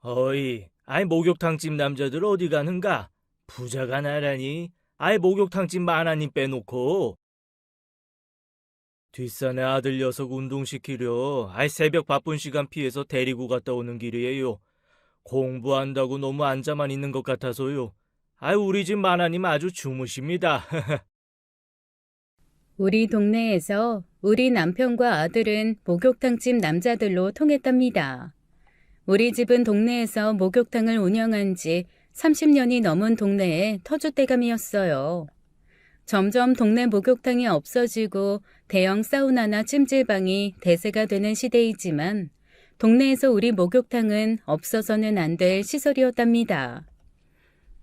어이, 목욕탕집 남자들 어디 가는가? 부자가 나라니? 목욕탕집 만화님 빼놓고. 뒷산에 아들 녀석 운동시키려 새벽 바쁜 시간 피해서 데리고 갔다 오는 길이에요. 공부한다고 너무 앉아만 있는 것 같아서요. 우리 집 만화님 아주 주무십니다. 우리 동네에서 우리 남편과 아들은 목욕탕집 남자들로 통했답니다. 우리 집은 동네에서 목욕탕을 운영한 지 30년이 넘은 동네의 터줏대감이었어요. 점점 동네 목욕탕이 없어지고 대형 사우나나 찜질방이 대세가 되는 시대이지만 동네에서 우리 목욕탕은 없어서는 안 될 시설이었답니다.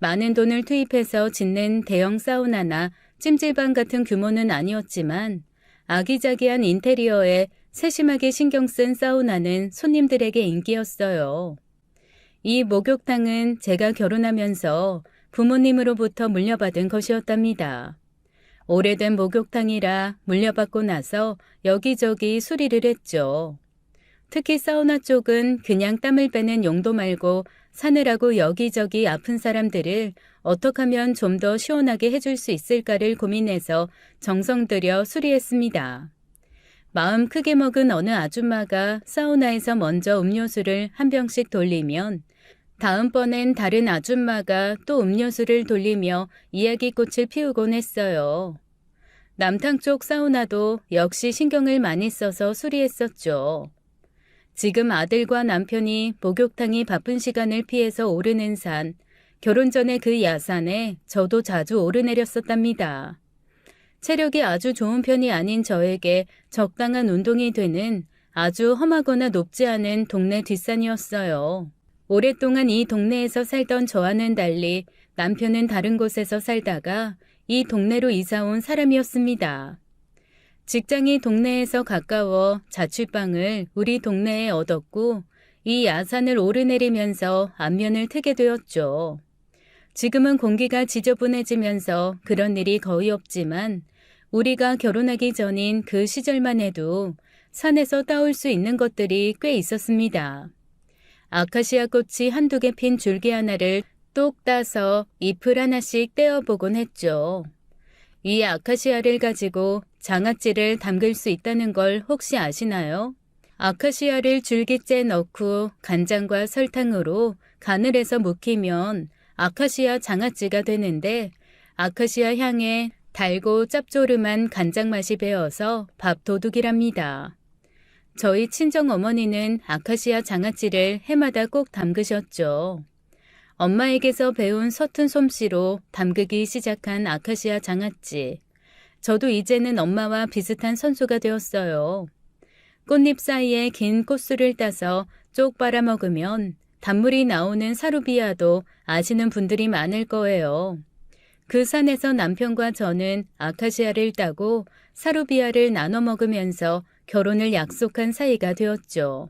많은 돈을 투입해서 짓는 대형 사우나나 찜질방 같은 규모는 아니었지만 아기자기한 인테리어에 세심하게 신경 쓴 사우나는 손님들에게 인기였어요. 이 목욕탕은 제가 결혼하면서 부모님으로부터 물려받은 것이었답니다. 오래된 목욕탕이라 물려받고 나서 여기저기 수리를 했죠. 특히 사우나 쪽은 그냥 땀을 빼는 용도 말고 사느라고 여기저기 아픈 사람들을 어떻게 하면 좀 더 시원하게 해줄 수 있을까를 고민해서 정성 들여 수리했습니다. 마음 크게 먹은 어느 아줌마가 사우나에서 먼저 음료수를 한 병씩 돌리면 다음번엔 다른 아줌마가 또 음료수를 돌리며 이야기꽃을 피우곤 했어요. 남탕 쪽 사우나도 역시 신경을 많이 써서 수리했었죠. 지금 아들과 남편이 목욕탕이 바쁜 시간을 피해서 오르는 산, 결혼 전에 그 야산에 저도 자주 오르내렸었답니다. 체력이 아주 좋은 편이 아닌 저에게 적당한 운동이 되는 아주 험하거나 높지 않은 동네 뒷산이었어요. 오랫동안 이 동네에서 살던 저와는 달리 남편은 다른 곳에서 살다가 이 동네로 이사 온 사람이었습니다. 직장이 동네에서 가까워 자취방을 우리 동네에 얻었고 이 야산을 오르내리면서 안면을 트게 되었죠. 지금은 공기가 지저분해지면서 그런 일이 거의 없지만 우리가 결혼하기 전인 그 시절만 해도 산에서 따올 수 있는 것들이 꽤 있었습니다. 아카시아 꽃이 한두 개 핀 줄기 하나를 똑 따서 잎을 하나씩 떼어보곤 했죠. 이 아카시아를 가지고 장아찌를 담글 수 있다는 걸 혹시 아시나요? 아카시아를 줄기째 넣고 간장과 설탕으로 간을 해서 묵히면 아카시아 장아찌가 되는데 아카시아 향에 달고 짭조름한 간장 맛이 배어서 밥도둑이랍니다. 저희 친정어머니는 아카시아 장아찌를 해마다 꼭 담그셨죠. 엄마에게서 배운 서툰 솜씨로 담그기 시작한 아카시아 장아찌. 저도 이제는 엄마와 비슷한 선수가 되었어요. 꽃잎 사이에 긴 꽃술을 따서 쪽 빨아먹으면 단물이 나오는 사루비아도 아시는 분들이 많을 거예요. 그 산에서 남편과 저는 아카시아를 따고 사루비아를 나눠 먹으면서 결혼을 약속한 사이가 되었죠.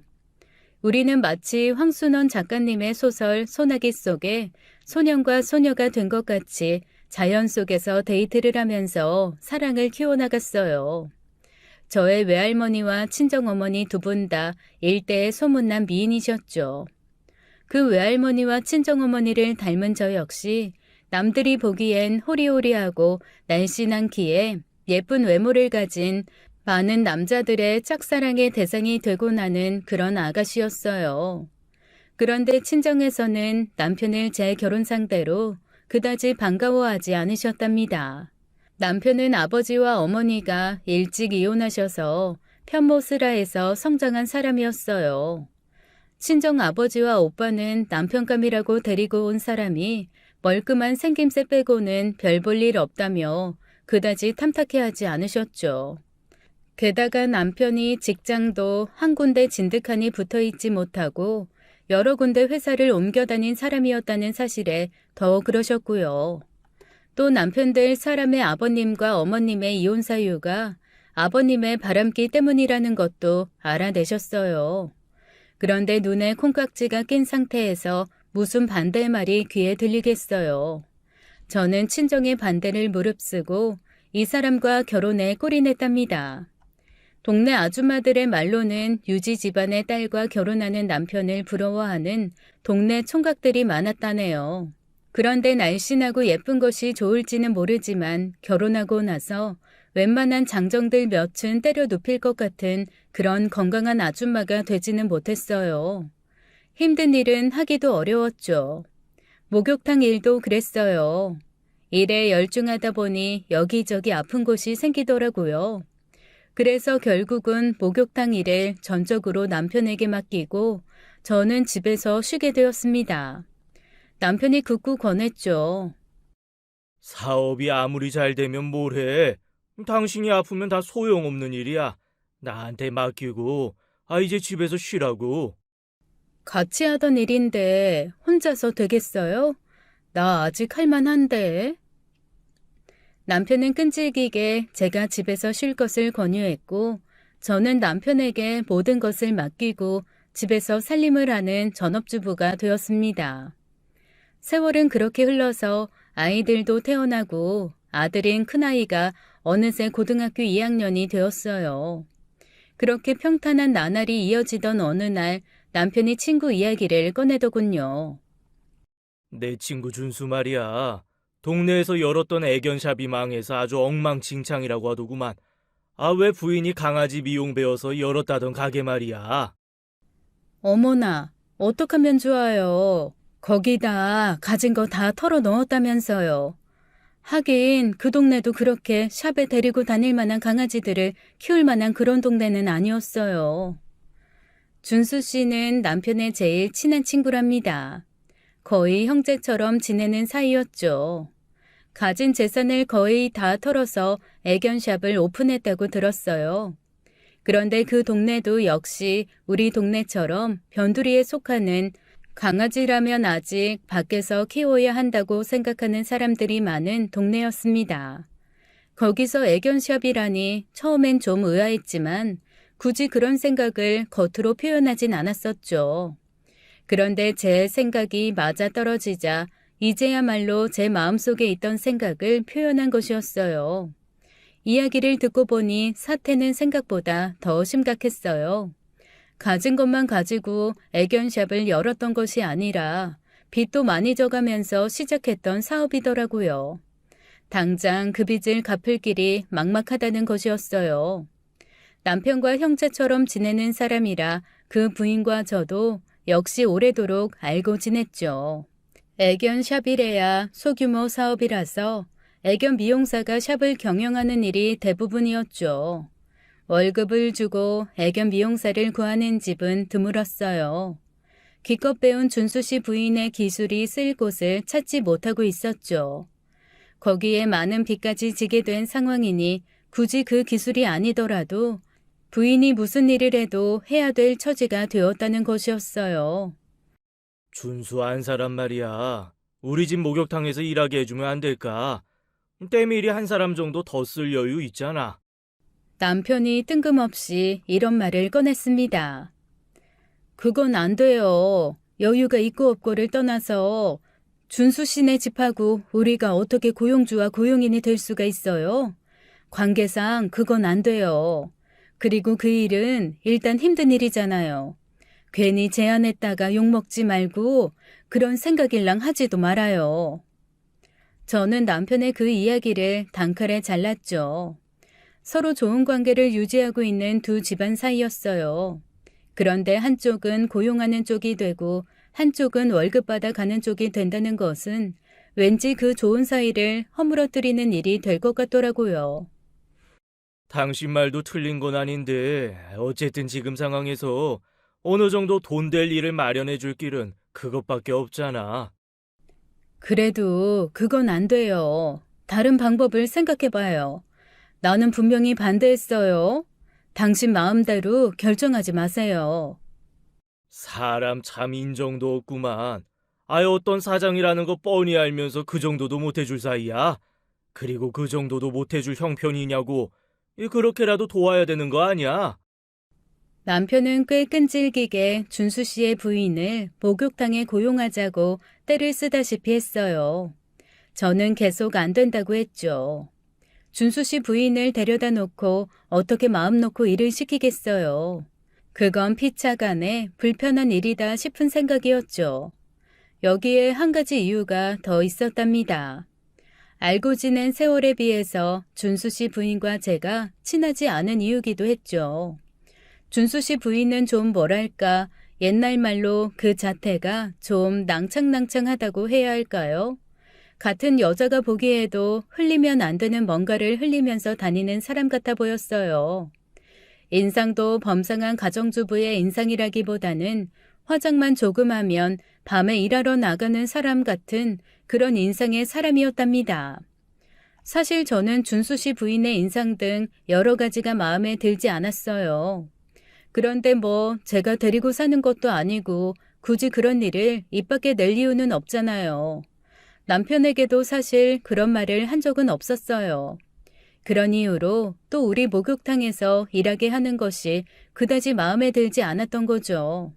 우리는 마치 황순원 작가님의 소설 소나기 속에 소년과 소녀가 된 것 같이 자연 속에서 데이트를 하면서 사랑을 키워나갔어요. 저의 외할머니와 친정어머니 두 분 다 일대에 소문난 미인이셨죠. 그 외할머니와 친정어머니를 닮은 저 역시 남들이 보기엔 호리호리하고 날씬한 키에 예쁜 외모를 가진 많은 남자들의 짝사랑의 대상이 되고 나는 그런 아가씨였어요. 그런데 친정에서는 남편을 제 결혼 상대로 그다지 반가워하지 않으셨답니다. 남편은 아버지와 어머니가 일찍 이혼하셔서 편모스라에서 성장한 사람이었어요. 친정 아버지와 오빠는 남편감이라고 데리고 온 사람이 멀끔한 생김새 빼고는 별 볼 일 없다며 그다지 탐탁해하지 않으셨죠. 게다가 남편이 직장도 한 군데 진득하니 붙어있지 못하고 여러 군데 회사를 옮겨 다닌 사람이었다는 사실에 더 그러셨고요. 또 남편들 사람의 아버님과 어머님의 이혼 사유가 아버님의 바람기 때문이라는 것도 알아내셨어요. 그런데 눈에 콩깍지가 낀 상태에서 무슨 반대의 말이 귀에 들리겠어요. 저는 친정의 반대를 무릅쓰고 이 사람과 결혼에 꼴이 냈답니다. 동네 아줌마들의 말로는 유지 집안의 딸과 결혼하는 남편을 부러워하는 동네 총각들이 많았다네요. 그런데 날씬하고 예쁜 것이 좋을지는 모르지만 결혼하고 나서 웬만한 장정들 몇은 때려 눕힐 것 같은 그런 건강한 아줌마가 되지는 못했어요. 힘든 일은 하기도 어려웠죠. 목욕탕 일도 그랬어요. 일에 열중하다 보니 여기저기 아픈 곳이 생기더라고요. 그래서 결국은 목욕탕 일을 전적으로 남편에게 맡기고 저는 집에서 쉬게 되었습니다. 남편이 극구 권했죠. 사업이 아무리 잘 되면 뭘 해? 당신이 아프면 다 소용없는 일이야. 나한테 맡기고, 이제 집에서 쉬라고. 같이 하던 일인데 혼자서 되겠어요? 나 아직 할만한데. 남편은 끈질기게 제가 집에서 쉴 것을 권유했고 저는 남편에게 모든 것을 맡기고 집에서 살림을 하는 전업주부가 되었습니다. 세월은 그렇게 흘러서 아이들도 태어나고 아들인 큰아이가 어느새 고등학교 2학년이 되었어요. 그렇게 평탄한 나날이 이어지던 어느 날 남편이 친구 이야기를 꺼내더군요. 내 친구 준수 말이야. 동네에서 열었던 애견샵이 망해서 아주 엉망진창이라고 하더구만. 왜 부인이 강아지 미용 배워서 열었다던 가게 말이야. 어머나, 어떡하면 좋아요. 거기다 가진 거 다 털어 넣었다면서요. 하긴 그 동네도 그렇게 샵에 데리고 다닐 만한 강아지들을 키울 만한 그런 동네는 아니었어요. 준수 씨는 남편의 제일 친한 친구랍니다. 거의 형제처럼 지내는 사이였죠. 가진 재산을 거의 다 털어서 애견샵을 오픈했다고 들었어요. 그런데 그 동네도 역시 우리 동네처럼 변두리에 속하는 강아지라면 아직 밖에서 키워야 한다고 생각하는 사람들이 많은 동네였습니다. 거기서 애견샵이라니 처음엔 좀 의아했지만 굳이 그런 생각을 겉으로 표현하진 않았었죠. 그런데 제 생각이 맞아떨어지자 이제야말로 제 마음속에 있던 생각을 표현한 것이었어요. 이야기를 듣고 보니 사태는 생각보다 더 심각했어요. 가진 것만 가지고 애견샵을 열었던 것이 아니라 빚도 많이 져가면서 시작했던 사업이더라고요. 당장 그 빚을 갚을 길이 막막하다는 것이었어요. 남편과 형제처럼 지내는 사람이라 그 부인과 저도 역시 오래도록 알고 지냈죠. 애견샵이래야 소규모 사업이라서 애견 미용사가 샵을 경영하는 일이 대부분이었죠. 월급을 주고 애견 미용사를 구하는 집은 드물었어요. 기껏 배운 준수 씨 부인의 기술이 쓰일 곳을 찾지 못하고 있었죠. 거기에 많은 빚까지 지게 된 상황이니 굳이 그 기술이 아니더라도 부인이 무슨 일을 해도 해야 될 처지가 되었다는 것이었어요. 준수한 사람 말이야. 우리 집 목욕탕에서 일하게 해주면 안 될까? 때밀이 한 사람 정도 더 쓸 여유 있잖아. 남편이 뜬금없이 이런 말을 꺼냈습니다. 그건 안 돼요. 여유가 있고 없고를 떠나서 준수 씨네 집하고 우리가 어떻게 고용주와 고용인이 될 수가 있어요? 관계상 그건 안 돼요. 그리고 그 일은 일단 힘든 일이잖아요. 괜히 제안했다가 욕먹지 말고 그런 생각일랑 하지도 말아요. 저는 남편의 그 이야기를 단칼에 잘랐죠. 서로 좋은 관계를 유지하고 있는 두 집안 사이였어요. 그런데 한쪽은 고용하는 쪽이 되고 한쪽은 월급 받아 가는 쪽이 된다는 것은 왠지 그 좋은 사이를 허물어뜨리는 일이 될 것 같더라고요. 당신 말도 틀린 건 아닌데 어쨌든 지금 상황에서 어느 정도 돈 될 일을 마련해 줄 길은 그것밖에 없잖아. 그래도 그건 안 돼요. 다른 방법을 생각해봐요. 나는 분명히 반대했어요. 당신 마음대로 결정하지 마세요. 사람 참 인정도 없구만. 어떤 사장이라는 거 뻔히 알면서 그 정도도 못 해줄 사이야? 그리고 그 정도도 못 해줄 형편이냐고. 그렇게라도 도와야 되는 거 아니야? 남편은 꽤 끈질기게 준수 씨의 부인을 목욕탕에 고용하자고 떼를 쓰다시피 했어요. 저는 계속 안 된다고 했죠. 준수 씨 부인을 데려다 놓고 어떻게 마음 놓고 일을 시키겠어요. 그건 피차간에 불편한 일이다 싶은 생각이었죠. 여기에 한 가지 이유가 더 있었답니다. 알고 지낸 세월에 비해서 준수 씨 부인과 제가 친하지 않은 이유기도 했죠. 준수 씨 부인은 좀 뭐랄까 옛날 말로 그 자태가 좀 낭창낭창하다고 해야 할까요? 같은 여자가 보기에도 흘리면 안 되는 뭔가를 흘리면서 다니는 사람 같아 보였어요. 인상도 범상한 가정주부의 인상이라기보다는 화장만 조금 하면 밤에 일하러 나가는 사람 같은 그런 인상의 사람이었답니다. 사실 저는 준수 씨 부인의 인상 등 여러 가지가 마음에 들지 않았어요. 그런데 뭐 제가 데리고 사는 것도 아니고 굳이 그런 일을 입 밖에 낼 이유는 없잖아요. 남편에게도 사실 그런 말을 한 적은 없었어요. 그런 이유로 또 우리 목욕탕에서 일하게 하는 것이 그다지 마음에 들지 않았던 거죠.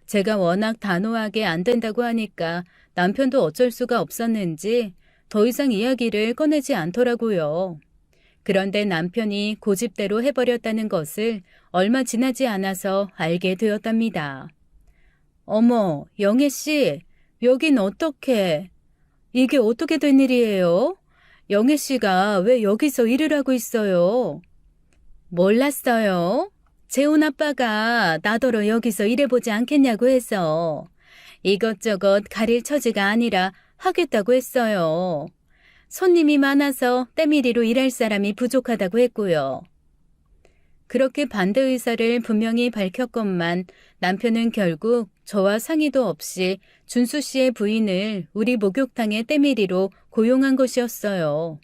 제가 워낙 단호하게 안 된다고 하니까 남편도 어쩔 수가 없었는지 더 이상 이야기를 꺼내지 않더라고요. 그런데 남편이 고집대로 해버렸다는 것을 얼마 지나지 않아서 알게 되었답니다. 어머, 영애 씨, 여긴 어떻게? 이게 어떻게 된 일이에요? 영애 씨가 왜 여기서 일을 하고 있어요? 몰랐어요. 재훈 아빠가 나더러 여기서 일해보지 않겠냐고 해서 이것저것 가릴 처지가 아니라 하겠다고 했어요. 손님이 많아서 때밀이로 일할 사람이 부족하다고 했고요. 그렇게 반대 의사를 분명히 밝혔건만 남편은 결국 저와 상의도 없이 준수 씨의 부인을 우리 목욕탕의 때밀이로 고용한 것이었어요.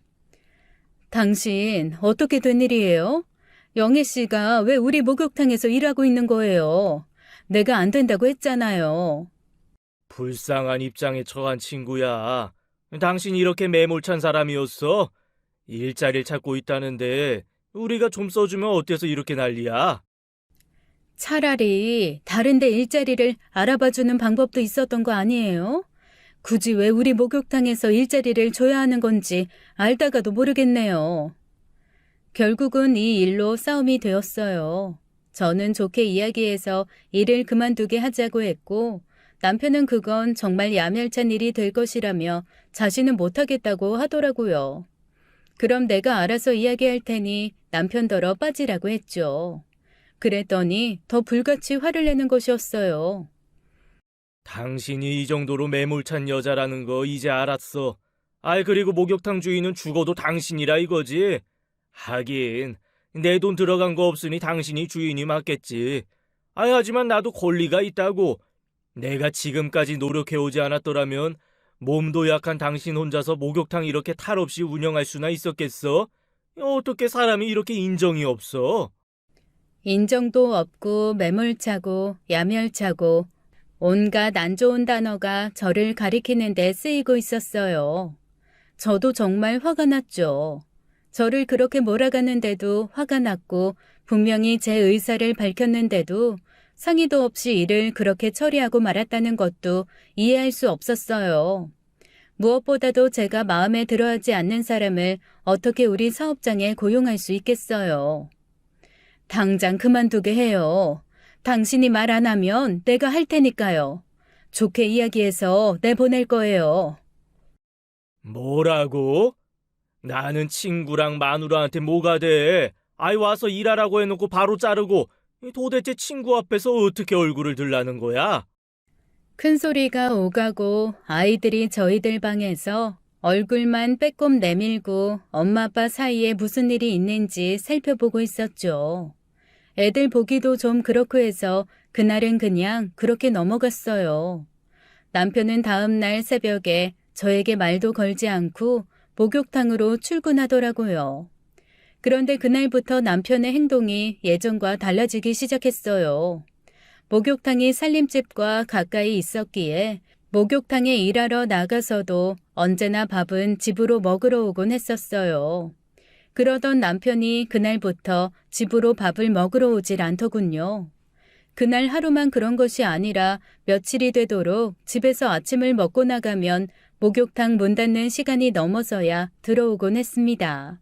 당신 어떻게 된 일이에요? 영애 씨가 왜 우리 목욕탕에서 일하고 있는 거예요? 내가 안 된다고 했잖아요. 불쌍한 입장에 처한 친구야. 당신이 이렇게 매몰찬 사람이었어? 일자리를 찾고 있다는데 우리가 좀 써주면 어때서 이렇게 난리야? 차라리 다른 데 일자리를 알아봐주는 방법도 있었던 거 아니에요? 굳이 왜 우리 목욕탕에서 일자리를 줘야 하는 건지 알다가도 모르겠네요. 결국은 이 일로 싸움이 되었어요. 저는 좋게 이야기해서 일을 그만두게 하자고 했고 남편은 그건 정말 야멸찬 일이 될 것이라며 자신은 못하겠다고 하더라고요. 그럼 내가 알아서 이야기할 테니 남편더러 빠지라고 했죠. 그랬더니 더 불같이 화를 내는 것이었어요. 당신이 이 정도로 매몰찬 여자라는 거 이제 알았어. 아이 그리고 목욕탕 주인은 죽어도 당신이라 이거지. 하긴 내 돈 들어간 거 없으니 당신이 주인이 맞겠지. 아이 하지만 나도 권리가 있다고. 내가 지금까지 노력해오지 않았더라면 몸도 약한 당신 혼자서 목욕탕 이렇게 탈 없이 운영할 수나 있었겠어? 어떻게 사람이 이렇게 인정이 없어? 인정도 없고 매몰차고 야멸차고 온갖 안 좋은 단어가 저를 가리키는 데 쓰이고 있었어요. 저도 정말 화가 났죠. 저를 그렇게 몰아가는데도 화가 났고 분명히 제 의사를 밝혔는데도 상의도 없이 일을 그렇게 처리하고 말았다는 것도 이해할 수 없었어요. 무엇보다도 제가 마음에 들어하지 않는 사람을 어떻게 우리 사업장에 고용할 수 있겠어요. 당장 그만두게 해요. 당신이 말 안 하면 내가 할 테니까요. 좋게 이야기해서 내보낼 거예요. 뭐라고? 나는 친구랑 마누라한테 뭐가 돼? 아이 와서 일하라고 해놓고 바로 자르고 도대체 친구 앞에서 어떻게 얼굴을 들라는 거야? 큰 소리가 오가고 아이들이 저희들 방에서 얼굴만 빼꼼 내밀고 엄마 아빠 사이에 무슨 일이 있는지 살펴보고 있었죠. 애들 보기도 좀 그렇고 해서 그날은 그냥 그렇게 넘어갔어요. 남편은 다음 날 새벽에 저에게 말도 걸지 않고 목욕탕으로 출근하더라고요. 그런데 그날부터 남편의 행동이 예전과 달라지기 시작했어요. 목욕탕이 살림집과 가까이 있었기에 목욕탕에 일하러 나가서도 언제나 밥은 집으로 먹으러 오곤 했었어요. 그러던 남편이 그날부터 집으로 밥을 먹으러 오질 않더군요. 그날 하루만 그런 것이 아니라 며칠이 되도록 집에서 아침을 먹고 나가면 목욕탕 문 닫는 시간이 넘어서야 들어오곤 했습니다.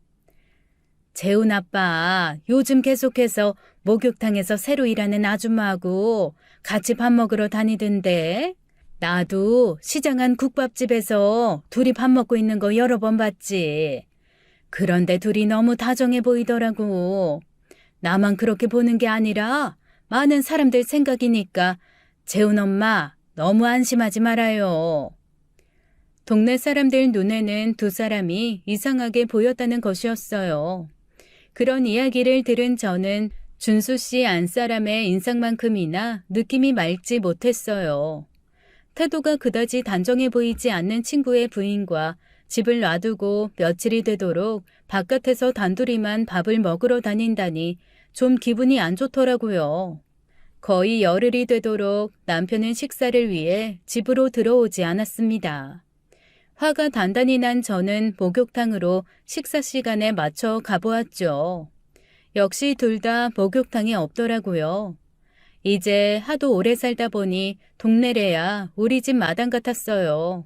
재훈 아빠, 요즘 계속해서 목욕탕에서 새로 일하는 아줌마하고 같이 밥 먹으러 다니던데. 나도 시장 안 국밥집에서 둘이 밥 먹고 있는 거 여러 번 봤지. 그런데 둘이 너무 다정해 보이더라고. 나만 그렇게 보는 게 아니라 많은 사람들 생각이니까 재훈 엄마 너무 안심하지 말아요. 동네 사람들 눈에는 두 사람이 이상하게 보였다는 것이었어요. 그런 이야기를 들은 저는 준수 씨 안사람의 인상만큼이나 느낌이 맑지 못했어요. 태도가 그다지 단정해 보이지 않는 친구의 부인과 집을 놔두고 며칠이 되도록 바깥에서 단둘이만 밥을 먹으러 다닌다니 좀 기분이 안 좋더라고요. 거의 열흘이 되도록 남편은 식사를 위해 집으로 들어오지 않았습니다. 화가 단단히 난 저는 목욕탕으로 식사 시간에 맞춰 가보았죠. 역시 둘 다 목욕탕이 없더라고요. 이제 하도 오래 살다 보니 동네래야 우리 집 마당 같았어요.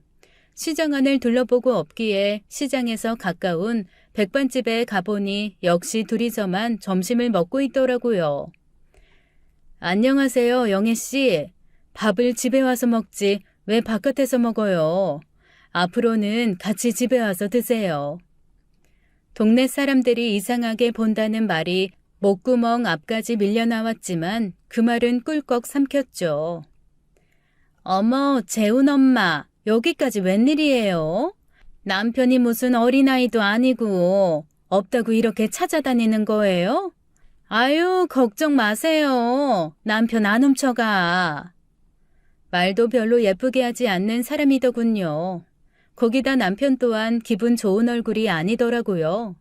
시장 안을 둘러보고 없기에 시장에서 가까운 백반집에 가보니 역시 둘이서만 점심을 먹고 있더라고요. 안녕하세요, 영애 씨. 밥을 집에 와서 먹지 왜 바깥에서 먹어요? 앞으로는 같이 집에 와서 드세요. 동네 사람들이 이상하게 본다는 말이 목구멍 앞까지 밀려나왔지만 그 말은 꿀꺽 삼켰죠. 어머, 재훈 엄마, 여기까지 웬일이에요? 남편이 무슨 어린아이도 아니고 없다고 이렇게 찾아다니는 거예요? 아유, 걱정 마세요. 남편 안 훔쳐가. 말도 별로 예쁘게 하지 않는 사람이더군요. 거기다 남편 또한 기분 좋은 얼굴이 아니더라고요.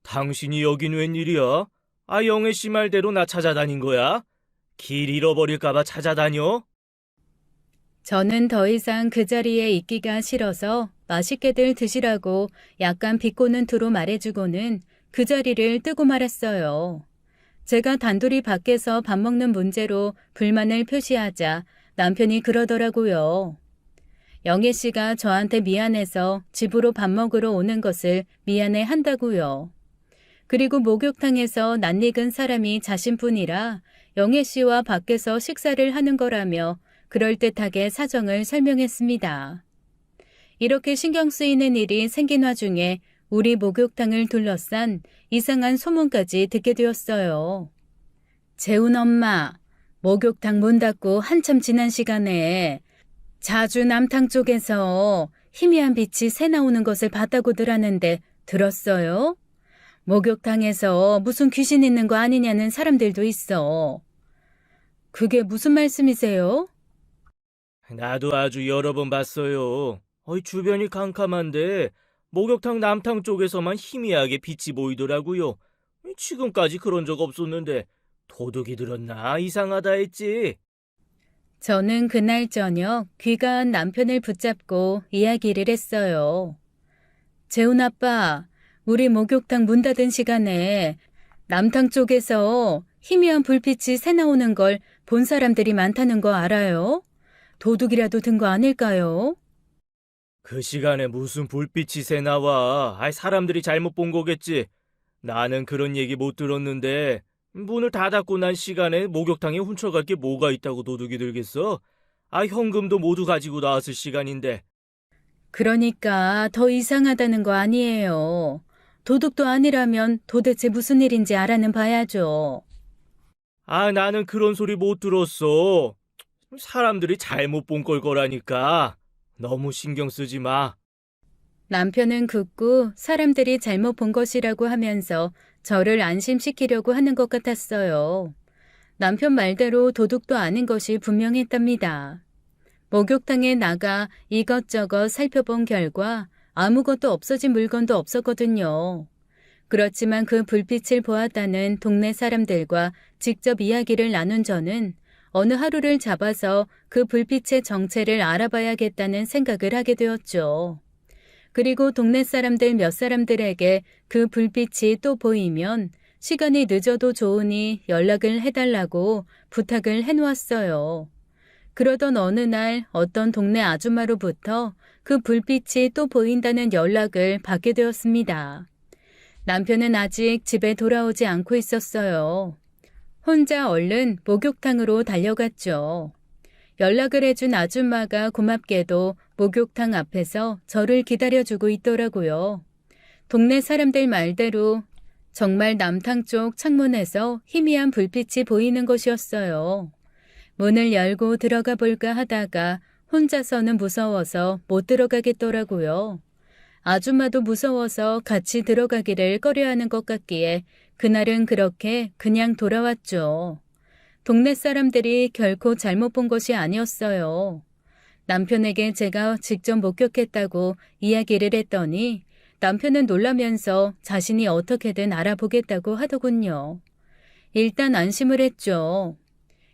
당신이 여긴 웬일이야? 아, 영애 씨 말대로 나 찾아다닌 거야? 길 잃어버릴까봐 찾아다녀? 저는 더 이상 그 자리에 있기가 싫어서 맛있게들 드시라고 약간 비꼬는 투로 말해주고는 그 자리를 뜨고 말았어요. 제가 단둘이 밖에서 밥 먹는 문제로 불만을 표시하자 남편이 그러더라고요. 영애 씨가 저한테 미안해서 집으로 밥 먹으러 오는 것을 미안해 한다고요. 그리고 목욕탕에서 낯익은 사람이 자신뿐이라 영애 씨와 밖에서 식사를 하는 거라며 그럴듯하게 사정을 설명했습니다. 이렇게 신경 쓰이는 일이 생긴 와중에 우리 목욕탕을 둘러싼 이상한 소문까지 듣게 되었어요. 재훈 엄마, 목욕탕 문 닫고 한참 지난 시간에 자주 남탕 쪽에서 희미한 빛이 새 나오는 것을 봤다고들 하는데 들었어요? 목욕탕에서 무슨 귀신 있는 거 아니냐는 사람들도 있어. 그게 무슨 말씀이세요? 나도 아주 여러 번 봤어요. 주변이 캄캄한데 목욕탕 남탕 쪽에서만 희미하게 빛이 보이더라고요. 지금까지 그런 적 없었는데 도둑이 들었나 이상하다 했지. 저는 그날 저녁 귀가한 남편을 붙잡고 이야기를 했어요. 재훈 아빠, 우리 목욕탕 문 닫은 시간에 남탕 쪽에서 희미한 불빛이 새 나오는 걸 본 사람들이 많다는 거 알아요? 도둑이라도 든 거 아닐까요? 그 시간에 무슨 불빛이 새 나와. 사람들이 잘못 본 거겠지. 나는 그런 얘기 못 들었는데 문을 다 닫고 난 시간에 목욕탕에 훔쳐갈 게 뭐가 있다고 도둑이 들겠어? 현금도 모두 가지고 나왔을 시간인데. 그러니까 더 이상하다는 거 아니에요. 도둑도 아니라면 도대체 무슨 일인지 알아는 봐야죠. 나는 그런 소리 못 들었어. 사람들이 잘못 본 걸 거라니까. 너무 신경 쓰지 마. 남편은 굳고 사람들이 잘못 본 것이라고 하면서 저를 안심시키려고 하는 것 같았어요. 남편 말대로 도둑도 아닌 것이 분명했답니다. 목욕탕에 나가 이것저것 살펴본 결과 아무것도 없어진 물건도 없었거든요. 그렇지만 그 불빛을 보았다는 동네 사람들과 직접 이야기를 나눈 저는 어느 하루를 잡아서 그 불빛의 정체를 알아봐야겠다는 생각을 하게 되었죠. 그리고 동네 사람들 몇 사람들에게 그 불빛이 또 보이면 시간이 늦어도 좋으니 연락을 해달라고 부탁을 해놓았어요. 그러던 어느 날 어떤 동네 아줌마로부터 그 불빛이 또 보인다는 연락을 받게 되었습니다. 남편은 아직 집에 돌아오지 않고 있었어요. 혼자 얼른 목욕탕으로 달려갔죠. 연락을 해준 아줌마가 고맙게도 목욕탕 앞에서 저를 기다려주고 있더라고요. 동네 사람들 말대로 정말 남탕 쪽 창문에서 희미한 불빛이 보이는 것이었어요. 문을 열고 들어가 볼까 하다가 혼자서는 무서워서 못 들어가겠더라고요. 아줌마도 무서워서 같이 들어가기를 꺼려하는 것 같기에 그날은 그렇게 그냥 돌아왔죠. 동네 사람들이 결코 잘못 본 것이 아니었어요. 남편에게 제가 직접 목격했다고 이야기를 했더니 남편은 놀라면서 자신이 어떻게든 알아보겠다고 하더군요. 일단 안심을 했죠.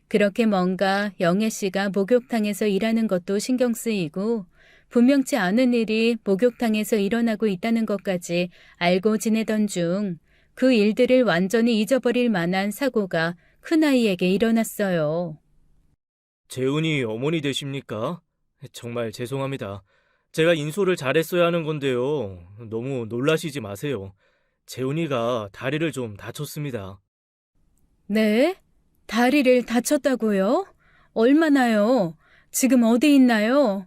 그렇게 뭔가 영애 씨가 목욕탕에서 일하는 것도 신경 쓰이고 분명치 않은 일이 목욕탕에서 일어나고 있다는 것까지 알고 지내던 중 그 일들을 완전히 잊어버릴 만한 사고가 큰아이에게 일어났어요. 재훈이 어머니 되십니까? 정말 죄송합니다. 제가 인솔을 잘했어야 하는 건데요. 너무 놀라시지 마세요. 재훈이가 다리를 좀 다쳤습니다. 네? 다리를 다쳤다고요? 얼마나요? 지금 어디 있나요?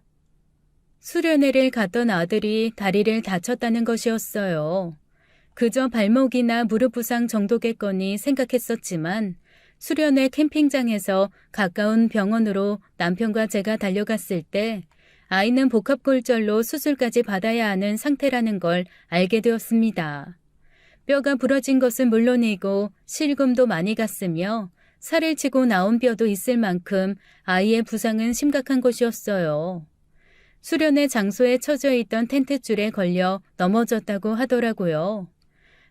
수련회를 갔던 아들이 다리를 다쳤다는 것이었어요. 그저 발목이나 무릎 부상 정도겠거니 생각했었지만 수련회 캠핑장에서 가까운 병원으로 남편과 제가 달려갔을 때 아이는 복합골절로 수술까지 받아야 하는 상태라는 걸 알게 되었습니다. 뼈가 부러진 것은 물론이고 실금도 많이 갔으며 살을 치고 나온 뼈도 있을 만큼 아이의 부상은 심각한 것이었어요. 수련회 장소에 쳐져 있던 텐트줄에 걸려 넘어졌다고 하더라고요.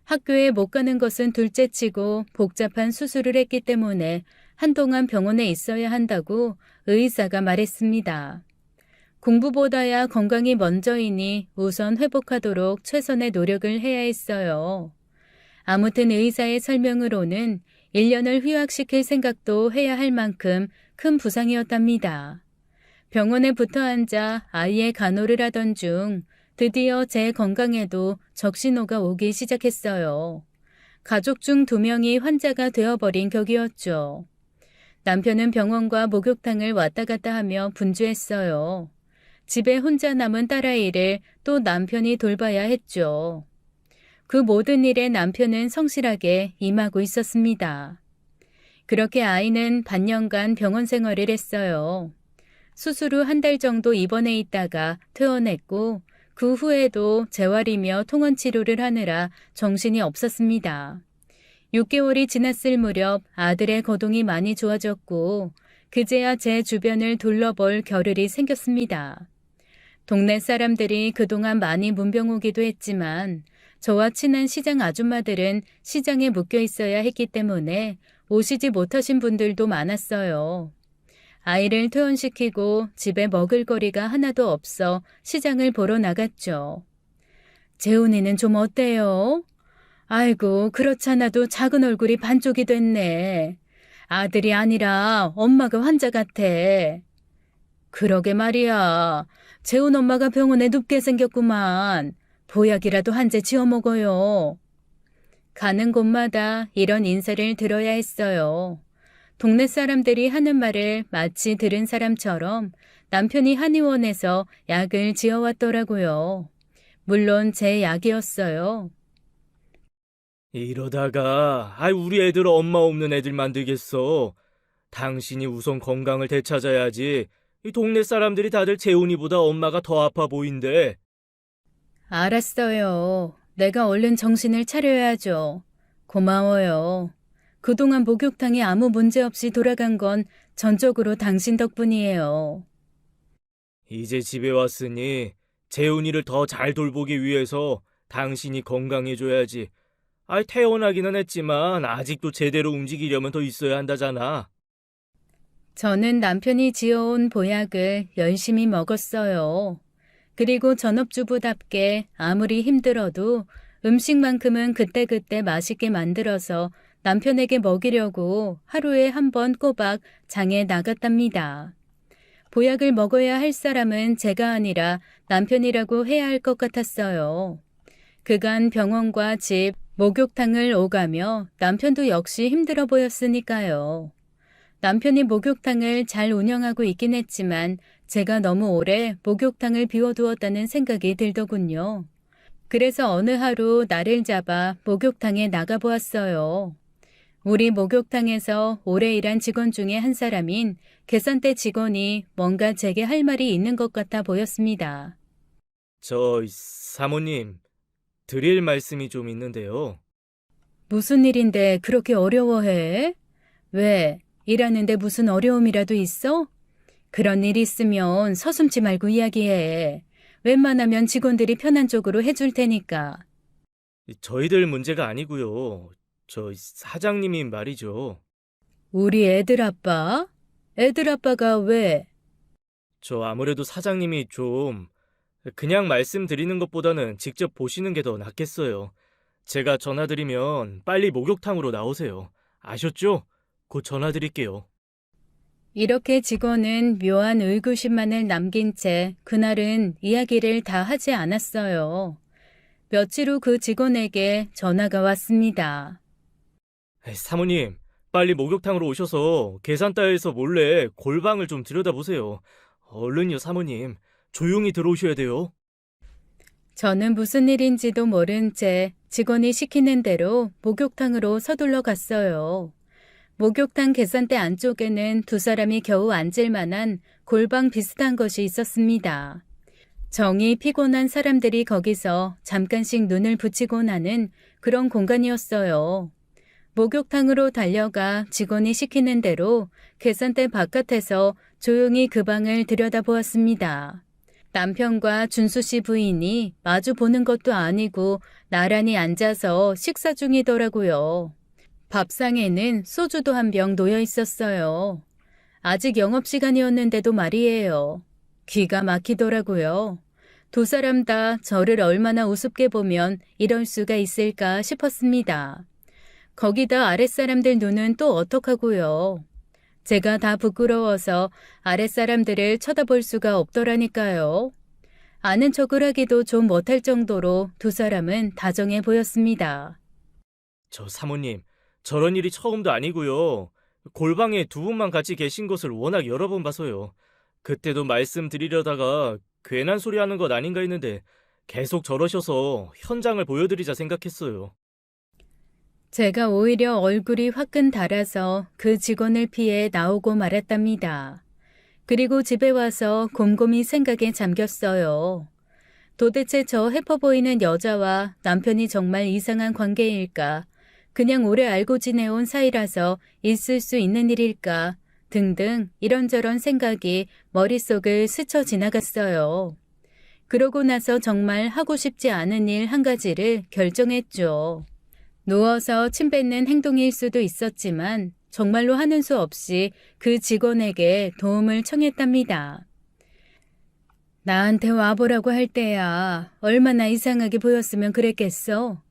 학교에 못 가는 것은 둘째치고 복잡한 수술을 했기 때문에 한동안 병원에 있어야 한다고 의사가 말했습니다. 공부보다야 건강이 먼저이니 우선 회복하도록 최선의 노력을 해야 했어요. 아무튼 의사의 설명으로는 1년을 휴학시킬 생각도 해야 할 만큼 큰 부상이었답니다. 병원에 붙어 앉아 아이의 간호를 하던 중 드디어 제 건강에도 적신호가 오기 시작했어요. 가족 중 2명이 환자가 되어버린 격이었죠. 남편은 병원과 목욕탕을 왔다 갔다 하며 분주했어요. 집에 혼자 남은 딸아이를 또 남편이 돌봐야 했죠. 그 모든 일에 남편은 성실하게 임하고 있었습니다. 그렇게 아이는 반년간 병원 생활을 했어요. 수술 후 1달 정도 입원해 있다가 퇴원했고 그 후에도 재활이며 통원 치료를 하느라 정신이 없었습니다. 6개월이 지났을 무렵 아들의 거동이 많이 좋아졌고 그제야 제 주변을 둘러볼 겨를이 생겼습니다. 동네 사람들이 그동안 많이 문병 오기도 했지만 저와 친한 시장 아줌마들은 시장에 묶여 있어야 했기 때문에 오시지 못하신 분들도 많았어요. 아이를 퇴원시키고 집에 먹을 거리가 하나도 없어 시장을 보러 나갔죠. 재훈이는 좀 어때요? 아이고, 그렇잖아도 작은 얼굴이 반쪽이 됐네. 아들이 아니라 엄마가 환자 같아. 그러게 말이야. 재훈 엄마가 병원에 눕게 생겼구만. 보약이라도 한 재 지어 먹어요. 가는 곳마다 이런 인사를 들어야 했어요. 동네 사람들이 하는 말을 마치 들은 사람처럼 남편이 한의원에서 약을 지어왔더라고요. 물론 제 약이었어요. 이러다가 우리 애들 엄마 없는 애들 만들겠어. 당신이 우선 건강을 되찾아야지. 이 동네 사람들이 다들 재훈이보다 엄마가 더 아파 보인대. 알았어요. 내가 얼른 정신을 차려야죠. 고마워요. 그동안 목욕탕이 아무 문제 없이 돌아간 건 전적으로 당신 덕분이에요. 이제 집에 왔으니 재훈이를 더 잘 돌보기 위해서 당신이 건강해줘야지. 태어나기는 했지만 아직도 제대로 움직이려면 더 있어야 한다잖아. 저는 남편이 지어온 보약을 열심히 먹었어요. 그리고 전업주부답게 아무리 힘들어도 음식만큼은 그때그때 맛있게 만들어서 남편에게 먹이려고 하루에 한 번 꼬박 장에 나갔답니다. 보약을 먹어야 할 사람은 제가 아니라 남편이라고 해야 할 것 같았어요. 그간 병원과 집, 목욕탕을 오가며 남편도 역시 힘들어 보였으니까요. 남편이 목욕탕을 잘 운영하고 있긴 했지만 제가 너무 오래 목욕탕을 비워두었다는 생각이 들더군요. 그래서 어느 하루 나를 잡아 목욕탕에 나가보았어요. 우리 목욕탕에서 오래 일한 직원 중에 한 사람인 계산대 직원이 뭔가 제게 할 말이 있는 것 같아 보였습니다. 사모님, 드릴 말씀이 좀 있는데요. 무슨 일인데 그렇게 어려워해? 왜? 일하는데 무슨 어려움이라도 있어? 그런 일 있으면 서슴지 말고 이야기해. 웬만하면 직원들이 편한 쪽으로 해줄 테니까. 저희들 문제가 아니고요. 사장님이 말이죠. 우리 애들 아빠? 애들 아빠가 왜? 아무래도 사장님이 그냥 말씀드리는 것보다는 직접 보시는 게 더 낫겠어요. 제가 전화드리면 빨리 목욕탕으로 나오세요. 아셨죠? 곧 전화드릴게요. 이렇게 직원은 묘한 의구심만을 남긴 채 그날은 이야기를 다 하지 않았어요. 며칠 후 그 직원에게 전화가 왔습니다. 사모님, 빨리 목욕탕으로 오셔서 계산대에서 몰래 골방을 좀 들여다보세요. 얼른요, 사모님. 조용히 들어오셔야 돼요. 저는 무슨 일인지도 모른 채 직원이 시키는 대로 목욕탕으로 서둘러 갔어요. 목욕탕 계산대 안쪽에는 두 사람이 겨우 앉을 만한 골방 비슷한 것이 있었습니다. 정이 피곤한 사람들이 거기서 잠깐씩 눈을 붙이고 나는 그런 공간이었어요. 목욕탕으로 달려가 직원이 시키는 대로 계산대 바깥에서 조용히 그 방을 들여다보았습니다. 남편과 준수 씨 부인이 마주 보는 것도 아니고 나란히 앉아서 식사 중이더라고요. 밥상에는 소주도 한 병 놓여 있었어요. 아직 영업시간이었는데도 말이에요. 기가 막히더라고요. 두 사람 다 저를 얼마나 우습게 보면 이럴 수가 있을까 싶었습니다. 거기다 아랫사람들 눈은 또 어떡하고요. 제가 다 부끄러워서 아랫사람들을 쳐다볼 수가 없더라니까요. 아는 척을 하기도 좀 못할 정도로 두 사람은 다정해 보였습니다. 사모님, 저런 일이 처음도 아니고요. 골방에 두 분만 같이 계신 것을 워낙 여러 번 봐서요. 그때도 말씀드리려다가 괜한 소리 하는 것 아닌가 했는데 계속 저러셔서 현장을 보여드리자 생각했어요. 제가 오히려 얼굴이 화끈 달아서 그 직원을 피해 나오고 말았답니다. 그리고 집에 와서 곰곰이 생각에 잠겼어요. 도대체 저 해퍼 보이는 여자와 남편이 정말 이상한 관계일까? 그냥 오래 알고 지내온 사이라서 있을 수 있는 일일까? 등등 이런저런 생각이 머릿속을 스쳐 지나갔어요. 그러고 나서 정말 하고 싶지 않은 일 한 가지를 결정했죠. 누워서 침 뱉는 행동일 수도 있었지만 정말로 하는 수 없이 그 직원에게 도움을 청했답니다. 나한테 와보라고 할 때야 얼마나 이상하게 보였으면 그랬겠어.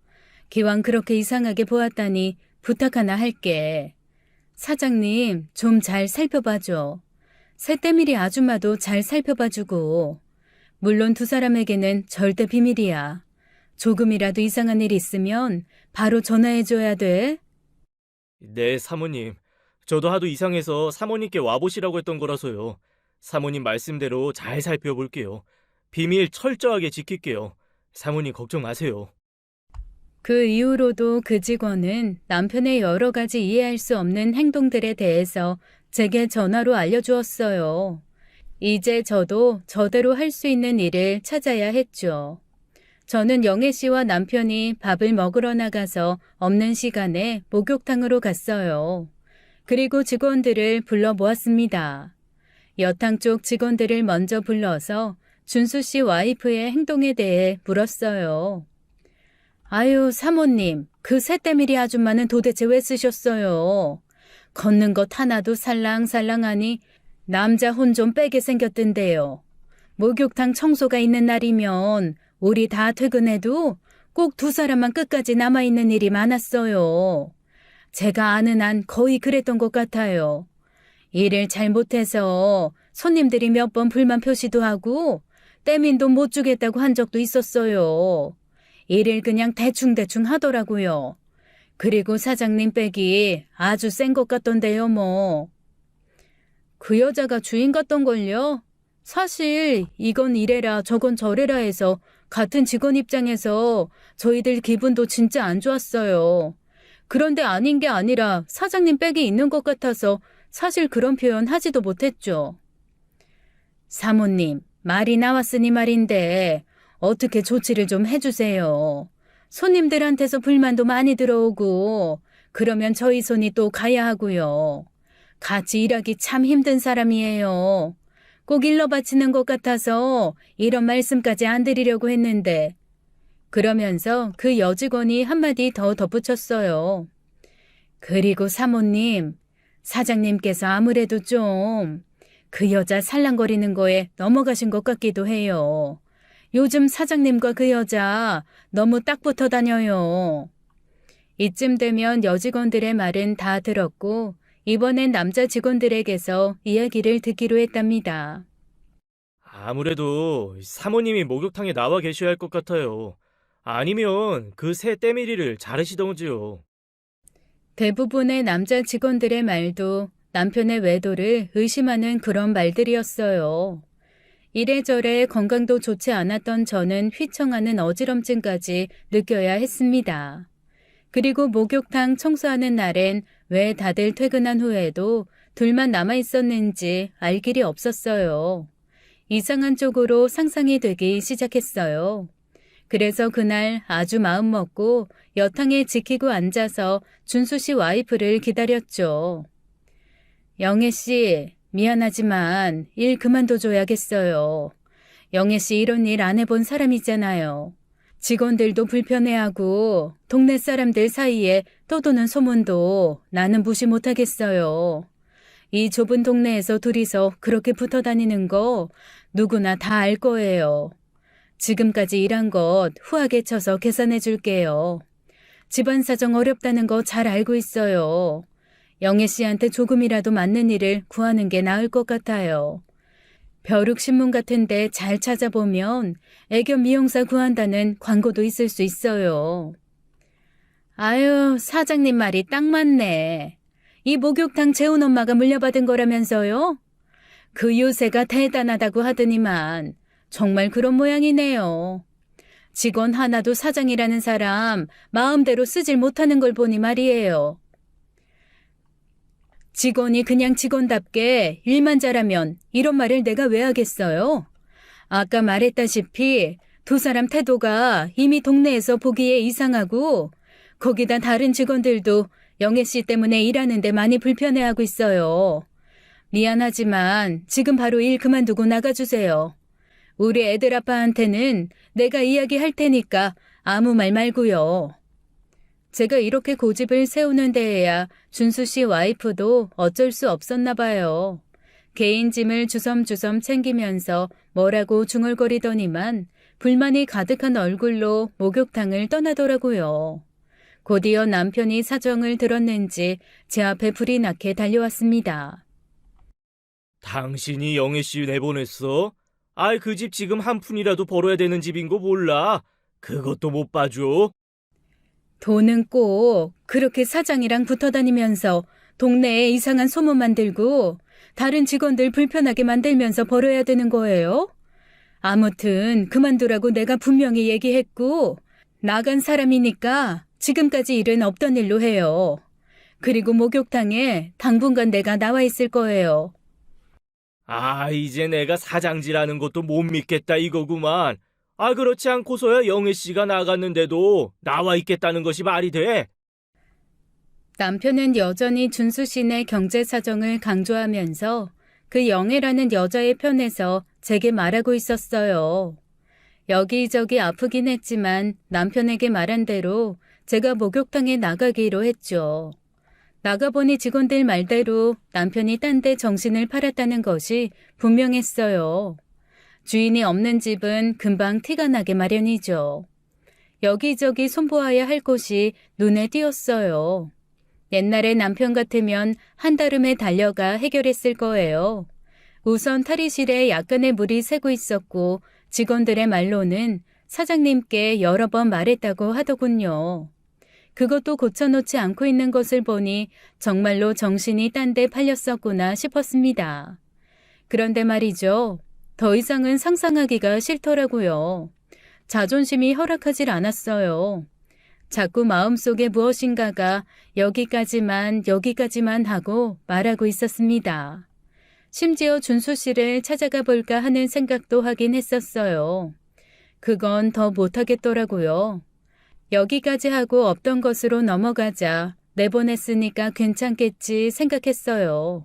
기왕 그렇게 이상하게 보았다니 부탁 하나 할게. 사장님 좀 잘 살펴봐줘. 새때밀이 아줌마도 잘 살펴봐주고. 물론 두 사람에게는 절대 비밀이야. 조금이라도 이상한 일 있으면 바로 전화해줘야 돼. 네, 사모님. 저도 하도 이상해서 사모님께 와보시라고 했던 거라서요. 사모님 말씀대로 잘 살펴볼게요. 비밀 철저하게 지킬게요. 사모님 걱정 마세요. 그 이후로도 그 직원은 남편의 여러 가지 이해할 수 없는 행동들에 대해서 제게 전화로 알려주었어요. 이제 저도 저대로 할 수 있는 일을 찾아야 했죠. 저는 영애 씨와 남편이 밥을 먹으러 나가서 없는 시간에 목욕탕으로 갔어요. 그리고 직원들을 불러 모았습니다. 여탕 쪽 직원들을 먼저 불러서 준수 씨 와이프의 행동에 대해 물었어요. 아유, 사모님, 그 새때밀이 아줌마는 도대체 왜 쓰셨어요? 걷는 것 하나도 살랑살랑하니 남자 혼 좀 빼게 생겼던데요. 목욕탕 청소가 있는 날이면 우리 다 퇴근해도 꼭 두 사람만 끝까지 남아있는 일이 많았어요. 제가 아는 한 거의 그랬던 것 같아요. 일을 잘못해서 손님들이 몇 번 불만 표시도 하고 때민 돈 못 주겠다고 한 적도 있었어요. 일을 그냥 대충대충 하더라고요. 그리고 사장님 빽이 아주 센 것 같던데요, 뭐. 그 여자가 주인 같던걸요? 사실 이건 이래라 저건 저래라 해서 같은 직원 입장에서 저희들 기분도 진짜 안 좋았어요. 그런데 아닌 게 아니라 사장님 빽이 있는 것 같아서 사실 그런 표현 하지도 못했죠. 사모님, 말이 나왔으니 말인데 어떻게 조치를 좀 해주세요. 손님들한테서 불만도 많이 들어오고 그러면 저희 손이 또 가야 하고요. 같이 일하기 참 힘든 사람이에요. 꼭 일러 바치는 것 같아서 이런 말씀까지 안 드리려고 했는데 그러면서 그 여직원이 한마디 더 덧붙였어요. 그리고 사모님, 사장님께서 아무래도 좀 그 여자 살랑거리는 거에 넘어가신 것 같기도 해요. 요즘 사장님과 그 여자 너무 딱 붙어 다녀요. 이쯤 되면 여직원들의 말은 다 들었고 이번엔 남자 직원들에게서 이야기를 듣기로 했답니다. 아무래도 사모님이 목욕탕에 나와 계셔야 할 것 같아요. 아니면 그 새 때밀이를 자르시던지요. 대부분의 남자 직원들의 말도 남편의 외도를 의심하는 그런 말들이었어요. 이래저래 건강도 좋지 않았던 저는 휘청하는 어지럼증까지 느껴야 했습니다. 그리고 목욕탕 청소하는 날엔 왜 다들 퇴근한 후에도 둘만 남아 있었는지 알 길이 없었어요. 이상한 쪽으로 상상이 되기 시작했어요. 그래서 그날 아주 마음먹고 여탕에 지키고 앉아서 준수 씨 와이프를 기다렸죠. 영애 씨, 미안하지만 일 그만둬줘야겠어요. 영애 씨 이런 일 안 해본 사람이잖아요. 직원들도 불편해하고 동네 사람들 사이에 떠도는 소문도 나는 무시 못하겠어요. 이 좁은 동네에서 둘이서 그렇게 붙어 다니는 거 누구나 다 알 거예요. 지금까지 일한 것 후하게 쳐서 계산해 줄게요. 집안 사정 어렵다는 거 잘 알고 있어요. 영애 씨한테 조금이라도 맞는 일을 구하는 게 나을 것 같아요. 벼룩신문 같은데 잘 찾아보면 애교 미용사 구한다는 광고도 있을 수 있어요. 아유, 사장님 말이 딱 맞네. 이 목욕탕 재훈 엄마가 물려받은 거라면서요? 그 요새가 대단하다고 하더니만 정말 그런 모양이네요. 직원 하나도 사장이라는 사람 마음대로 쓰질 못하는 걸 보니 말이에요. 직원이 그냥 직원답게 일만 잘하면 이런 말을 내가 왜 하겠어요? 아까 말했다시피 두 사람 태도가 이미 동네에서 보기에 이상하고 거기다 다른 직원들도 영애 씨 때문에 일하는데 많이 불편해하고 있어요. 미안하지만 지금 바로 일 그만두고 나가주세요. 우리 애들 아빠한테는 내가 이야기할 테니까 아무 말 말고요. 제가 이렇게 고집을 세우는 데에야 준수 씨 와이프도 어쩔 수 없었나 봐요. 개인 짐을 주섬주섬 챙기면서 뭐라고 중얼거리더니만 불만이 가득한 얼굴로 목욕탕을 떠나더라고요. 곧이어 남편이 사정을 들었는지 제 앞에 불이 나게 달려왔습니다. 당신이 영애 씨 내보냈어? 아이, 그 집 지금 한 푼이라도 벌어야 되는 집인 거 몰라? 그것도 못 봐줘? 돈은 꼭 그렇게 사장이랑 붙어 다니면서 동네에 이상한 소문 만들고 다른 직원들 불편하게 만들면서 벌어야 되는 거예요? 아무튼 그만두라고 내가 분명히 얘기했고 나간 사람이니까 지금까지 일은 없던 일로 해요. 그리고 목욕탕에 당분간 내가 나와 있을 거예요. 아, 이제 내가 사장질하는 것도 못 믿겠다 이거구만. 아, 그렇지 않고서야 영애 씨가 나갔는데도 나와 있겠다는 것이 말이 돼? 남편은 여전히 준수 씨네 경제 사정을 강조하면서 그 영애라는 여자의 편에서 제게 말하고 있었어요. 여기저기 아프긴 했지만 남편에게 말한 대로 제가 목욕탕에 나가기로 했죠. 나가보니 직원들 말대로 남편이 딴 데 정신을 팔았다는 것이 분명했어요. 주인이 없는 집은 금방 티가 나게 마련이죠. 여기저기 손보아야 할 곳이 눈에 띄었어요. 옛날에 남편 같으면 한달음에 달려가 해결했을 거예요. 우선 탈의실에 약간의 물이 새고 있었고 직원들의 말로는 사장님께 여러 번 말했다고 하더군요. 그것도 고쳐놓지 않고 있는 것을 보니 정말로 정신이 딴 데 팔렸었구나 싶었습니다. 그런데 말이죠. 더 이상은 상상하기가 싫더라고요. 자존심이 허락하질 않았어요. 자꾸 마음속에 무엇인가가 여기까지만 하고 말하고 있었습니다. 심지어 준수 씨를 찾아가 볼까 하는 생각도 하긴 했었어요. 그건 더 못하겠더라고요. 여기까지 하고 없던 것으로 넘어가자 내보냈으니까 괜찮겠지 생각했어요.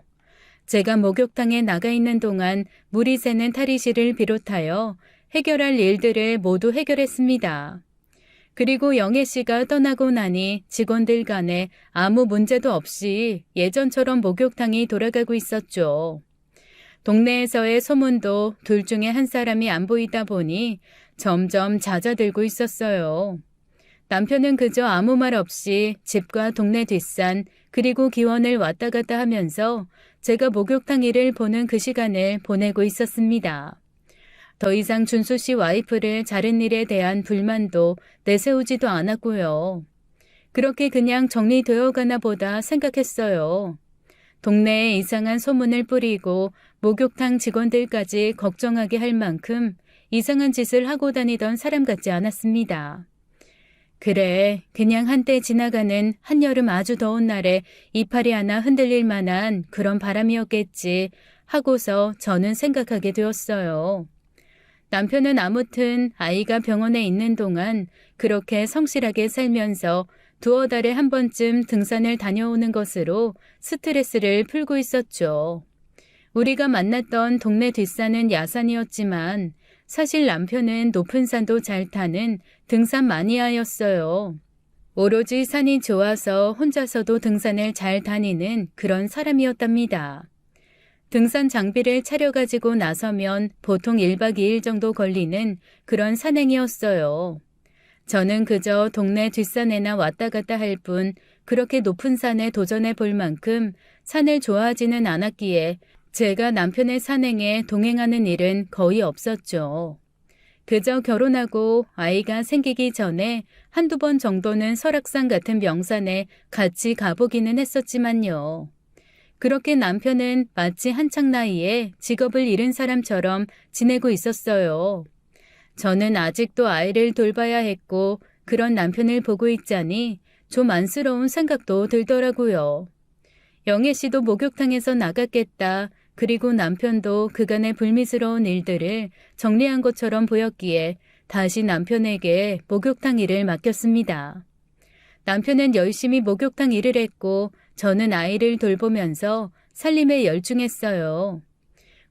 제가 목욕탕에 나가 있는 동안 물이 새는 탈의실을 비롯하여 해결할 일들을 모두 해결했습니다. 그리고 영애 씨가 떠나고 나니 직원들 간에 아무 문제도 없이 예전처럼 목욕탕이 돌아가고 있었죠. 동네에서의 소문도 둘 중에 한 사람이 안 보이다 보니 점점 잦아들고 있었어요. 남편은 그저 아무 말 없이 집과 동네 뒷산 그리고 기원을 왔다 갔다 하면서 제가 목욕탕 일을 보는 그 시간을 보내고 있었습니다. 더 이상 준수 씨 와이프를 자른 일에 대한 불만도 내세우지도 않았고요. 그렇게 그냥 정리되어 가나 보다 생각했어요. 동네에 이상한 소문을 뿌리고 목욕탕 직원들까지 걱정하게 할 만큼 이상한 짓을 하고 다니던 사람 같지 않았습니다. 그래, 그냥 한때 지나가는 한여름 아주 더운 날에 이파리 하나 흔들릴 만한 그런 바람이었겠지 하고서 저는 생각하게 되었어요. 남편은 아무튼 아이가 병원에 있는 동안 그렇게 성실하게 살면서 두어 달에 한 번쯤 등산을 다녀오는 것으로 스트레스를 풀고 있었죠. 우리가 만났던 동네 뒷산은 야산이었지만 사실 남편은 높은 산도 잘 타는 등산 마니아였어요. 오로지 산이 좋아서 혼자서도 등산을 잘 다니는 그런 사람이었답니다. 등산 장비를 차려가지고 나서면 보통 1박 2일 정도 걸리는 그런 산행이었어요. 저는 그저 동네 뒷산에나 왔다 갔다 할 뿐 그렇게 높은 산에 도전해 볼 만큼 산을 좋아하지는 않았기에 제가 남편의 산행에 동행하는 일은 거의 없었죠. 그저 결혼하고 아이가 생기기 전에 한두 번 정도는 설악산 같은 명산에 같이 가보기는 했었지만요. 그렇게 남편은 마치 한창 나이에 직업을 잃은 사람처럼 지내고 있었어요. 저는 아직도 아이를 돌봐야 했고 그런 남편을 보고 있자니 좀 안쓰러운 생각도 들더라고요. 영애 씨도 목욕탕에서 나갔겠다. 그리고 남편도 그간의 불미스러운 일들을 정리한 것처럼 보였기에 다시 남편에게 목욕탕 일을 맡겼습니다. 남편은 열심히 목욕탕 일을 했고 저는 아이를 돌보면서 살림에 열중했어요.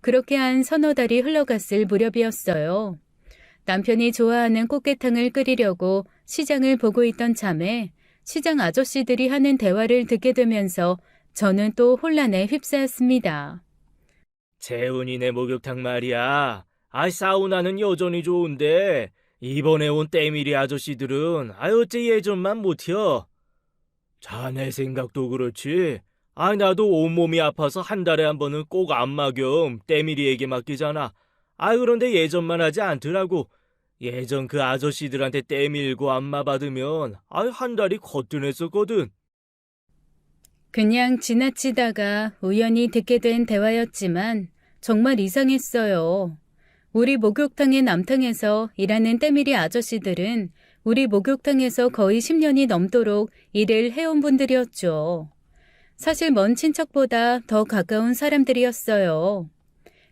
그렇게 한 서너 달이 흘러갔을 무렵이었어요. 남편이 좋아하는 꽃게탕을 끓이려고 시장을 보고 있던 참에 시장 아저씨들이 하는 대화를 듣게 되면서 저는 또 혼란에 휩싸였습니다. 재훈이네 목욕탕 말이야. 사우나는 여전히 좋은데 이번에 온 때밀이 아저씨들은 어째 예전만 못혀. 자네 생각도 그렇지. 나도 온몸이 아파서 한 달에 한 번은 꼭 안마 겸 때밀이에게 맡기잖아. 그런데 예전만 하지 않더라고. 예전 그 아저씨들한테 때밀고 안마 받으면 한 달이 거뜬했었거든. 그냥 지나치다가 우연히 듣게 된 대화였지만 정말 이상했어요. 우리 목욕탕의 남탕에서 일하는 때밀이 아저씨들은 우리 목욕탕에서 거의 10년이 넘도록 일을 해온 분들이었죠. 사실 먼 친척보다 더 가까운 사람들이었어요.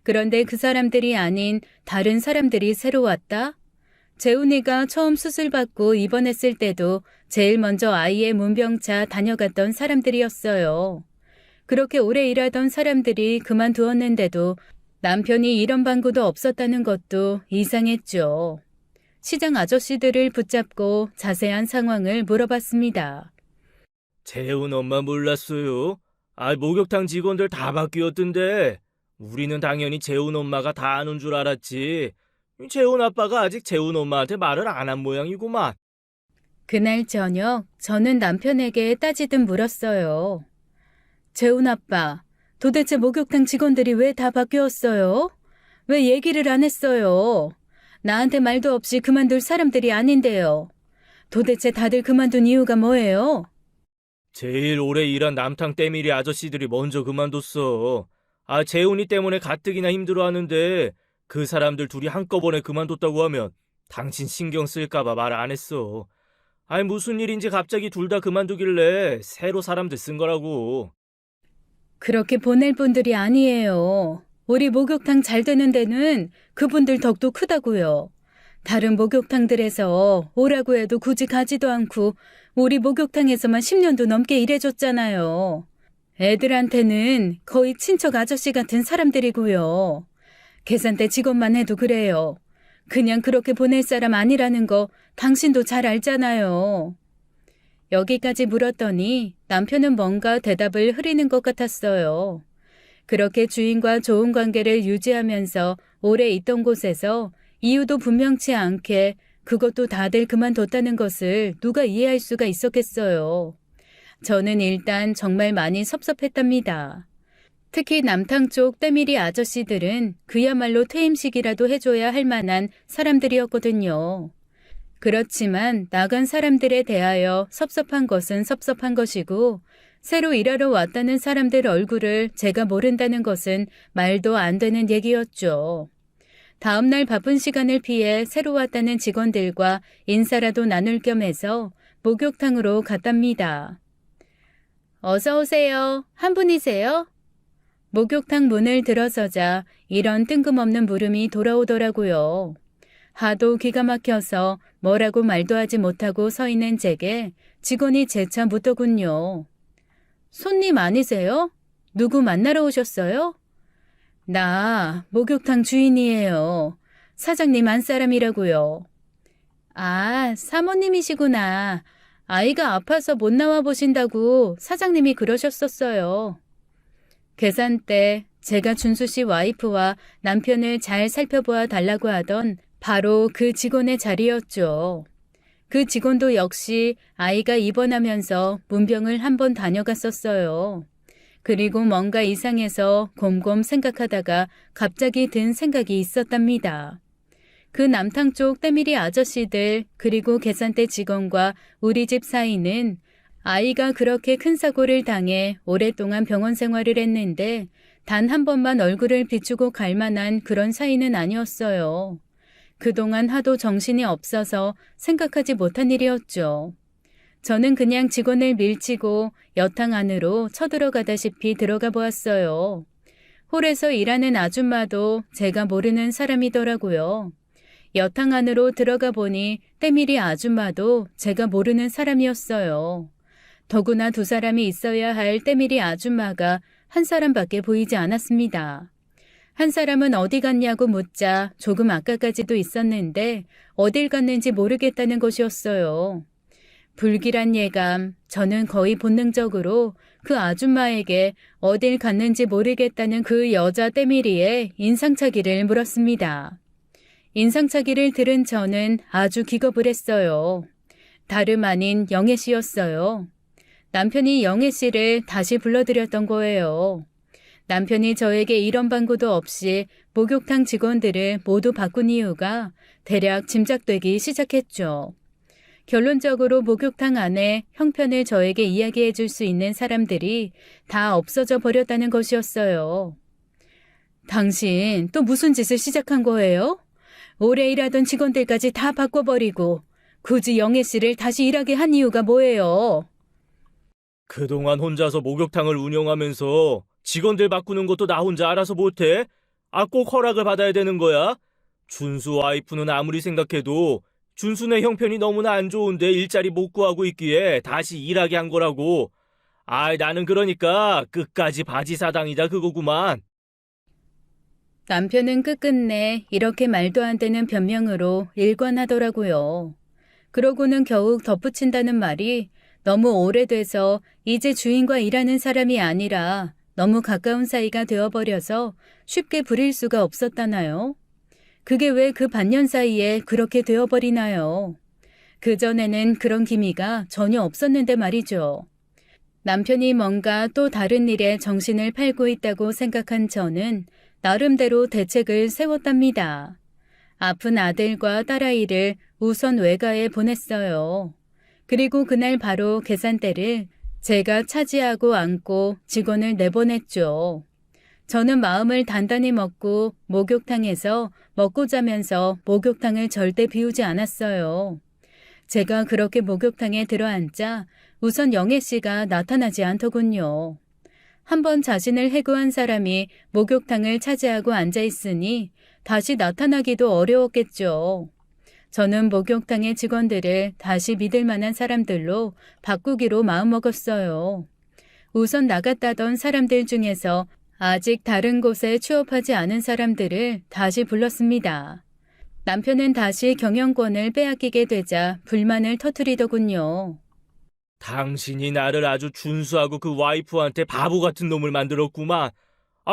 그런데 그 사람들이 아닌 다른 사람들이 새로 왔다? 재훈이가 처음 수술받고 입원했을 때도 제일 먼저 아이의 문병차 다녀갔던 사람들이었어요. 그렇게 오래 일하던 사람들이 그만두었는데도 남편이 이런 방구도 없었다는 것도 이상했죠. 시장 아저씨들을 붙잡고 자세한 상황을 물어봤습니다. 재훈 엄마 몰랐어요. 목욕탕 직원들 다 바뀌었던데. 우리는 당연히 재훈 엄마가 다 아는 줄 알았지. 재훈 아빠가 아직 재훈 엄마한테 말을 안 한 모양이구만. 그날 저녁 저는 남편에게 따지듯 물었어요. 재훈 아빠, 도대체 목욕탕 직원들이 왜 다 바뀌었어요? 왜 얘기를 안 했어요? 나한테 말도 없이 그만둘 사람들이 아닌데요. 도대체 다들 그만둔 이유가 뭐예요? 제일 오래 일한 남탕 때밀이 아저씨들이 먼저 그만뒀어. 재훈이 때문에 가뜩이나 힘들어하는데 그 사람들 둘이 한꺼번에 그만뒀다고 하면 당신 신경 쓸까봐 말 안 했어. 무슨 일인지 갑자기 둘 다 그만두길래 새로 사람들 쓴 거라고. 그렇게 보낼 분들이 아니에요. 우리 목욕탕 잘 되는 데는 그분들 덕도 크다고요. 다른 목욕탕들에서 오라고 해도 굳이 가지도 않고 우리 목욕탕에서만 10년도 넘게 일해줬잖아요. 애들한테는 거의 친척 아저씨 같은 사람들이고요. 계산대 직원만 해도 그래요. 그냥 그렇게 보낼 사람 아니라는 거 당신도 잘 알잖아요. 여기까지 물었더니 남편은 뭔가 대답을 흐리는 것 같았어요. 그렇게 주인과 좋은 관계를 유지하면서 오래 있던 곳에서 이유도 분명치 않게 그것도 다들 그만뒀다는 것을 누가 이해할 수가 있었겠어요. 저는 일단 정말 많이 섭섭했답니다. 특히 남탕 쪽 때밀이 아저씨들은 그야말로 퇴임식이라도 해줘야 할 만한 사람들이었거든요. 그렇지만 나간 사람들에 대하여 섭섭한 것은 섭섭한 것이고 새로 일하러 왔다는 사람들 얼굴을 제가 모른다는 것은 말도 안 되는 얘기였죠. 다음날 바쁜 시간을 피해 새로 왔다는 직원들과 인사라도 나눌 겸 해서 목욕탕으로 갔답니다. 어서 오세요. 한 분이세요? 목욕탕 문을 들어서자 이런 뜬금없는 물음이 돌아오더라고요. 하도 기가 막혀서 뭐라고 말도 하지 못하고 서 있는 제게 직원이 재차 묻더군요. 손님 아니세요? 누구 만나러 오셨어요? 나 목욕탕 주인이에요. 사장님 안 사람이라고요. 아, 사모님이시구나. 아이가 아파서 못 나와 보신다고 사장님이 그러셨었어요. 계산 때 제가 준수 씨 와이프와 남편을 잘 살펴보아 달라고 하던 바로 그 직원의 자리였죠. 그 직원도 역시 아이가 입원하면서 문병을 한번 다녀갔었어요. 그리고 뭔가 이상해서 곰곰 생각하다가 갑자기 든 생각이 있었답니다. 그 남탕 쪽 때밀이 아저씨들 그리고 계산대 직원과 우리 집 사이는 아이가 그렇게 큰 사고를 당해 오랫동안 병원 생활을 했는데 단 한 번만 얼굴을 비추고 갈 만한 그런 사이는 아니었어요. 그동안 하도 정신이 없어서 생각하지 못한 일이었죠. 저는 그냥 직원을 밀치고 여탕 안으로 쳐들어가다시피 들어가 보았어요. 홀에서 일하는 아줌마도 제가 모르는 사람이더라고요. 여탕 안으로 들어가 보니 때밀이 아줌마도 제가 모르는 사람이었어요. 더구나 두 사람이 있어야 할 때밀이 아줌마가 한 사람밖에 보이지 않았습니다. 한 사람은 어디 갔냐고 묻자 조금 아까까지도 있었는데 어딜 갔는지 모르겠다는 것이었어요. 불길한 예감, 저는 거의 본능적으로 그 아줌마에게 어딜 갔는지 모르겠다는 그 여자 때밀이의 인상착의를 물었습니다. 인상착의를 들은 저는 아주 기겁을 했어요. 다름 아닌 영애 씨였어요. 남편이 영애 씨를 다시 불러들였던 거예요. 남편이 저에게 이런 방구도 없이 목욕탕 직원들을 모두 바꾼 이유가 대략 짐작되기 시작했죠. 결론적으로 목욕탕 안에 형편을 저에게 이야기해 줄 수 있는 사람들이 다 없어져 버렸다는 것이었어요. 당신 또 무슨 짓을 시작한 거예요? 오래 일하던 직원들까지 다 바꿔버리고 굳이 영애 씨를 다시 일하게 한 이유가 뭐예요? 그동안 혼자서 목욕탕을 운영하면서 직원들 바꾸는 것도 나 혼자 알아서 못해? 꼭 허락을 받아야 되는 거야? 준수 와이프는 아무리 생각해도 준수네 형편이 너무나 안 좋은데 일자리 못 구하고 있기에 다시 일하게 한 거라고. 나는 그러니까 끝까지 바지사당이다 그거구만. 남편은 끝끝내 이렇게 말도 안 되는 변명으로 일관하더라고요. 그러고는 겨우 덧붙인다는 말이 너무 오래돼서 이제 주인과 일하는 사람이 아니라 너무 가까운 사이가 되어버려서 쉽게 부릴 수가 없었다나요? 그게 왜 그 반년 사이에 그렇게 되어버리나요? 그전에는 그런 기미가 전혀 없었는데 말이죠. 남편이 뭔가 또 다른 일에 정신을 팔고 있다고 생각한 저는 나름대로 대책을 세웠답니다. 아픈 아들과 딸아이를 우선 외가에 보냈어요. 그리고 그날 바로 계산대를 제가 차지하고 안고 직원을 내보냈죠. 저는 마음을 단단히 먹고 목욕탕에서 먹고 자면서 목욕탕을 절대 비우지 않았어요. 제가 그렇게 목욕탕에 들어앉자 우선 영애 씨가 나타나지 않더군요. 한번 자신을 해고한 사람이 목욕탕을 차지하고 앉아 있으니 다시 나타나기도 어려웠겠죠. 저는 목욕탕의 직원들을 다시 믿을 만한 사람들로 바꾸기로 마음먹었어요. 우선 나갔다던 사람들 중에서 아직 다른 곳에 취업하지 않은 사람들을 다시 불렀습니다. 남편은 다시 경영권을 빼앗기게 되자 불만을 터뜨리더군요. 당신이 나를 아주 준수하고 그 와이프한테 바보 같은 놈을 만들었구만.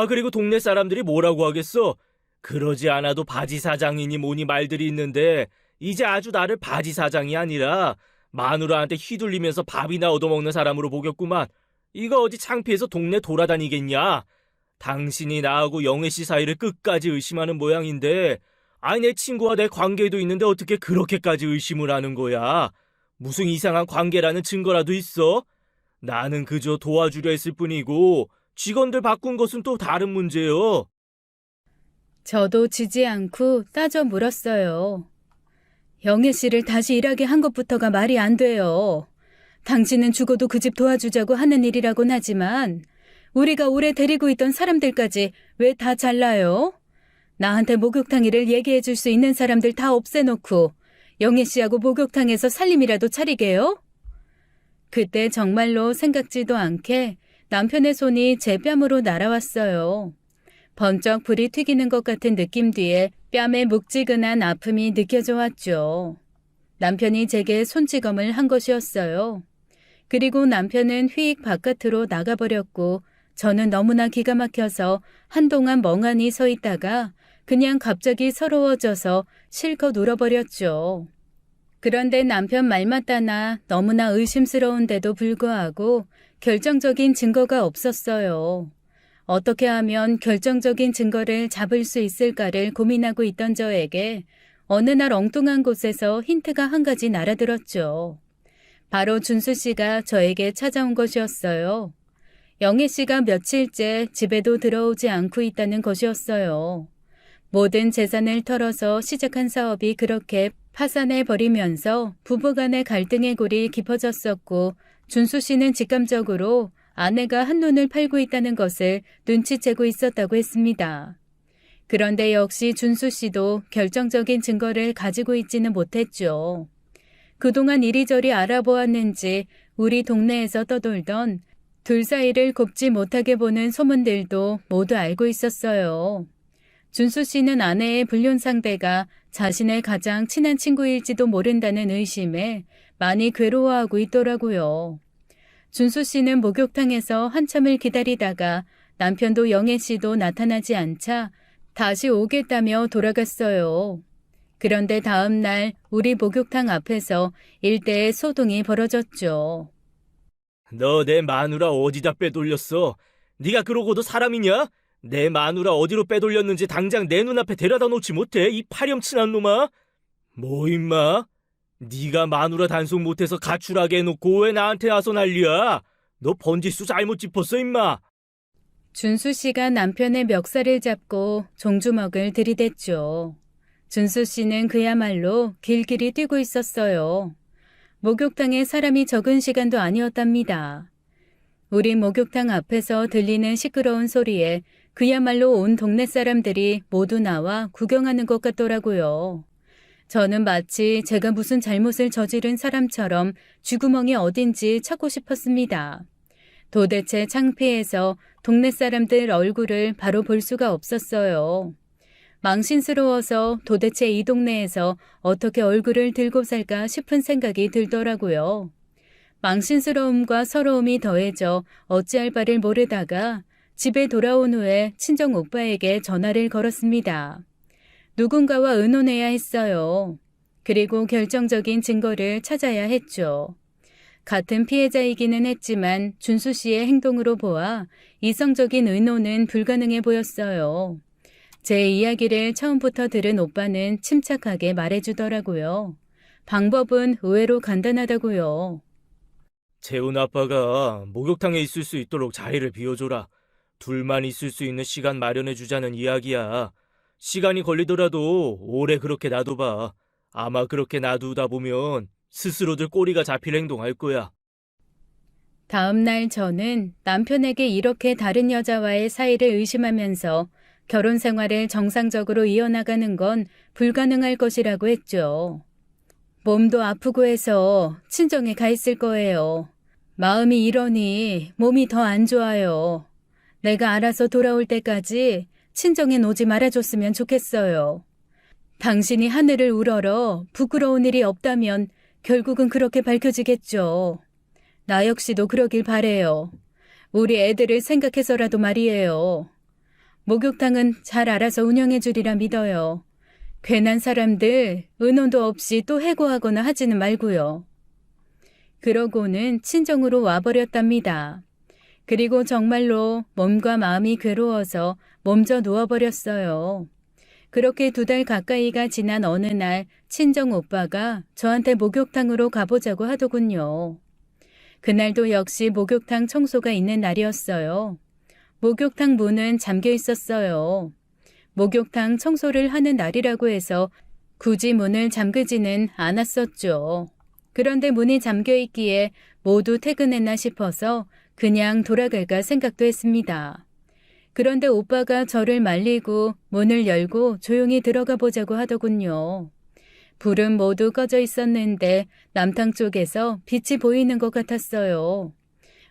그리고 동네 사람들이 뭐라고 하겠어? 그러지 않아도 바지 사장이니 뭐니 말들이 있는데 이제 아주 나를 바지 사장이 아니라 마누라한테 휘둘리면서 밥이나 얻어먹는 사람으로 보겠구만. 이거 어디 창피해서 동네 돌아다니겠냐? 당신이 나하고 영애 씨 사이를 끝까지 의심하는 모양인데 내 친구와 내 관계도 있는데 어떻게 그렇게까지 의심을 하는 거야? 무슨 이상한 관계라는 증거라도 있어? 나는 그저 도와주려 했을 뿐이고 직원들 바꾼 것은 또 다른 문제요. 저도 지지 않고 따져 물었어요. 영애 씨를 다시 일하게 한 것부터가 말이 안 돼요. 당신은 죽어도 그 집 도와주자고 하는 일이라곤 하지만 우리가 오래 데리고 있던 사람들까지 왜 다 잘라요? 나한테 목욕탕 일을 얘기해 줄 수 있는 사람들 다 없애놓고 영애 씨하고 목욕탕에서 살림이라도 차리게요? 그때 정말로 생각지도 않게 남편의 손이 제 뺨으로 날아왔어요. 번쩍 불이 튀기는 것 같은 느낌 뒤에 뺨에 묵지근한 아픔이 느껴져 왔죠. 남편이 제게 손찌검을 한 것이었어요. 그리고 남편은 휙 바깥으로 나가버렸고 저는 너무나 기가 막혀서 한동안 멍하니 서 있다가 그냥 갑자기 서러워져서 실컷 울어버렸죠. 그런데 남편 말 맞다나 너무나 의심스러운데도 불구하고 결정적인 증거가 없었어요. 어떻게 하면 결정적인 증거를 잡을 수 있을까를 고민하고 있던 저에게 어느 날 엉뚱한 곳에서 힌트가 한 가지 날아들었죠. 바로 준수 씨가 저에게 찾아온 것이었어요. 영애 씨가 며칠째 집에도 들어오지 않고 있다는 것이었어요. 모든 재산을 털어서 시작한 사업이 그렇게 파산해버리면서 부부간의 갈등의 골이 깊어졌었고 준수 씨는 직감적으로 아내가 한눈을 팔고 있다는 것을 눈치채고 있었다고 했습니다. 그런데 역시 준수 씨도 결정적인 증거를 가지고 있지는 못했죠. 그동안 이리저리 알아보았는지 우리 동네에서 떠돌던 둘 사이를 곱지 못하게 보는 소문들도 모두 알고 있었어요. 준수 씨는 아내의 불륜 상대가 자신의 가장 친한 친구일지도 모른다는 의심에 많이 괴로워하고 있더라고요. 준수 씨는 목욕탕에서 한참을 기다리다가 남편도 영애 씨도 나타나지 않자 다시 오겠다며 돌아갔어요. 그런데 다음 날 우리 목욕탕 앞에서 일대의 소동이 벌어졌죠. 너 내 마누라 어디다 빼돌렸어? 네가 그러고도 사람이냐? 내 마누라 어디로 빼돌렸는지 당장 내 눈앞에 데려다 놓지 못해, 이 파렴치한 놈아? 뭐 임마? 네가 마누라 단속 못해서 가출하게 해놓고 왜 나한테 와서 난리야? 너 번지수 잘못 짚었어 임마. 준수 씨가 남편의 멱살을 잡고 종주먹을 들이댔죠. 준수 씨는 그야말로 길길이 뛰고 있었어요. 목욕탕에 사람이 적은 시간도 아니었답니다. 우리 목욕탕 앞에서 들리는 시끄러운 소리에 그야말로 온 동네 사람들이 모두 나와 구경하는 것 같더라고요. 저는 마치 제가 무슨 잘못을 저지른 사람처럼 쥐구멍이 어딘지 찾고 싶었습니다. 도대체 창피해서 동네 사람들 얼굴을 바로 볼 수가 없었어요. 망신스러워서 도대체 이 동네에서 어떻게 얼굴을 들고 살까 싶은 생각이 들더라고요. 망신스러움과 서러움이 더해져 어찌할 바를 모르다가 집에 돌아온 후에 친정 오빠에게 전화를 걸었습니다. 누군가와 의논해야 했어요. 그리고 결정적인 증거를 찾아야 했죠. 같은 피해자이기는 했지만 준수 씨의 행동으로 보아 이성적인 의논은 불가능해 보였어요. 제 이야기를 처음부터 들은 오빠는 침착하게 말해주더라고요. 방법은 의외로 간단하다고요. 재훈 아빠가 목욕탕에 있을 수 있도록 자리를 비워줘라. 둘만 있을 수 있는 시간 마련해주자는 이야기야. 시간이 걸리더라도 오래 그렇게 놔둬봐. 아마 그렇게 놔두다 보면 스스로들 꼬리가 잡힐 행동할 거야. 다음 날 저는 남편에게 이렇게 다른 여자와의 사이를 의심하면서 결혼 생활을 정상적으로 이어나가는 건 불가능할 것이라고 했죠. 몸도 아프고 해서 친정에 가 있을 거예요. 마음이 이러니 몸이 더 안 좋아요. 내가 알아서 돌아올 때까지 친정에 오지 말아줬으면 좋겠어요. 당신이 하늘을 우러러 부끄러운 일이 없다면 결국은 그렇게 밝혀지겠죠. 나 역시도 그러길 바래요. 우리 애들을 생각해서라도 말이에요. 목욕탕은 잘 알아서 운영해 주리라 믿어요. 괜한 사람들 의논도 없이 또 해고하거나 하지는 말고요. 그러고는 친정으로 와버렸답니다. 그리고 정말로 몸과 마음이 괴로워서 몸져 누워버렸어요. 그렇게 2달 가까이가 지난 어느 날 친정 오빠가 저한테 목욕탕으로 가보자고 하더군요. 그날도 역시 목욕탕 청소가 있는 날이었어요. 목욕탕 문은 잠겨 있었어요. 목욕탕 청소를 하는 날이라고 해서 굳이 문을 잠그지는 않았었죠. 그런데 문이 잠겨 있기에 모두 퇴근했나 싶어서 그냥 돌아갈까 생각도 했습니다. 그런데 오빠가 저를 말리고 문을 열고 조용히 들어가 보자고 하더군요. 불은 모두 꺼져 있었는데 남탕 쪽에서 빛이 보이는 것 같았어요.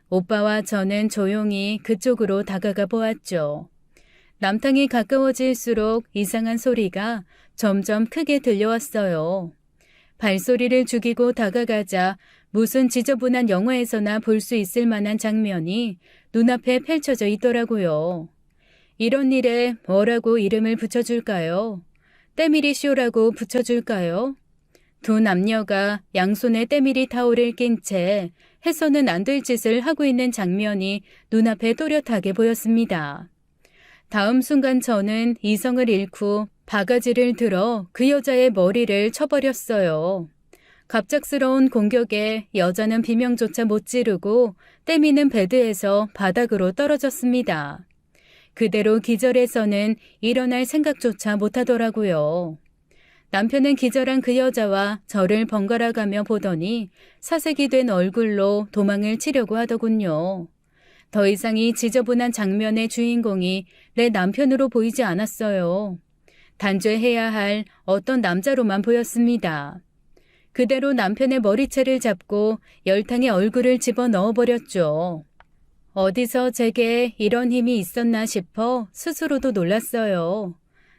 오빠와 저는 조용히 그쪽으로 다가가 보았죠. 남탕이 가까워질수록 이상한 소리가 점점 크게 들려왔어요. 발소리를 죽이고 다가가자 무슨 지저분한 영화에서나 볼 수 있을 만한 장면이 눈앞에 펼쳐져 있더라고요. 이런 일에 뭐라고 이름을 붙여줄까요? 때밀이 쇼라고 붙여줄까요? 두 남녀가 양손에 때밀이 타올을 낀 채 해서는 안 될 짓을 하고 있는 장면이 눈앞에 또렷하게 보였습니다. 다음 순간 저는 이성을 잃고 바가지를 들어 그 여자의 머리를 쳐버렸어요. 갑작스러운 공격에 여자는 비명조차 못 지르고 때미는 베드에서 바닥으로 떨어졌습니다. 그대로 기절해서는 일어날 생각조차 못하더라고요. 남편은 기절한 그 여자와 저를 번갈아가며 보더니 사색이 된 얼굴로 도망을 치려고 하더군요. 더 이상 이 지저분한 장면의 주인공이 내 남편으로 보이지 않았어요. 단죄해야 할 어떤 남자로만 보였습니다. 그대로 남편의 머리채를 잡고 열탕에 얼굴을 집어넣어버렸죠. 어디서 제게 이런 힘이 있었나 싶어 스스로도 놀랐어요.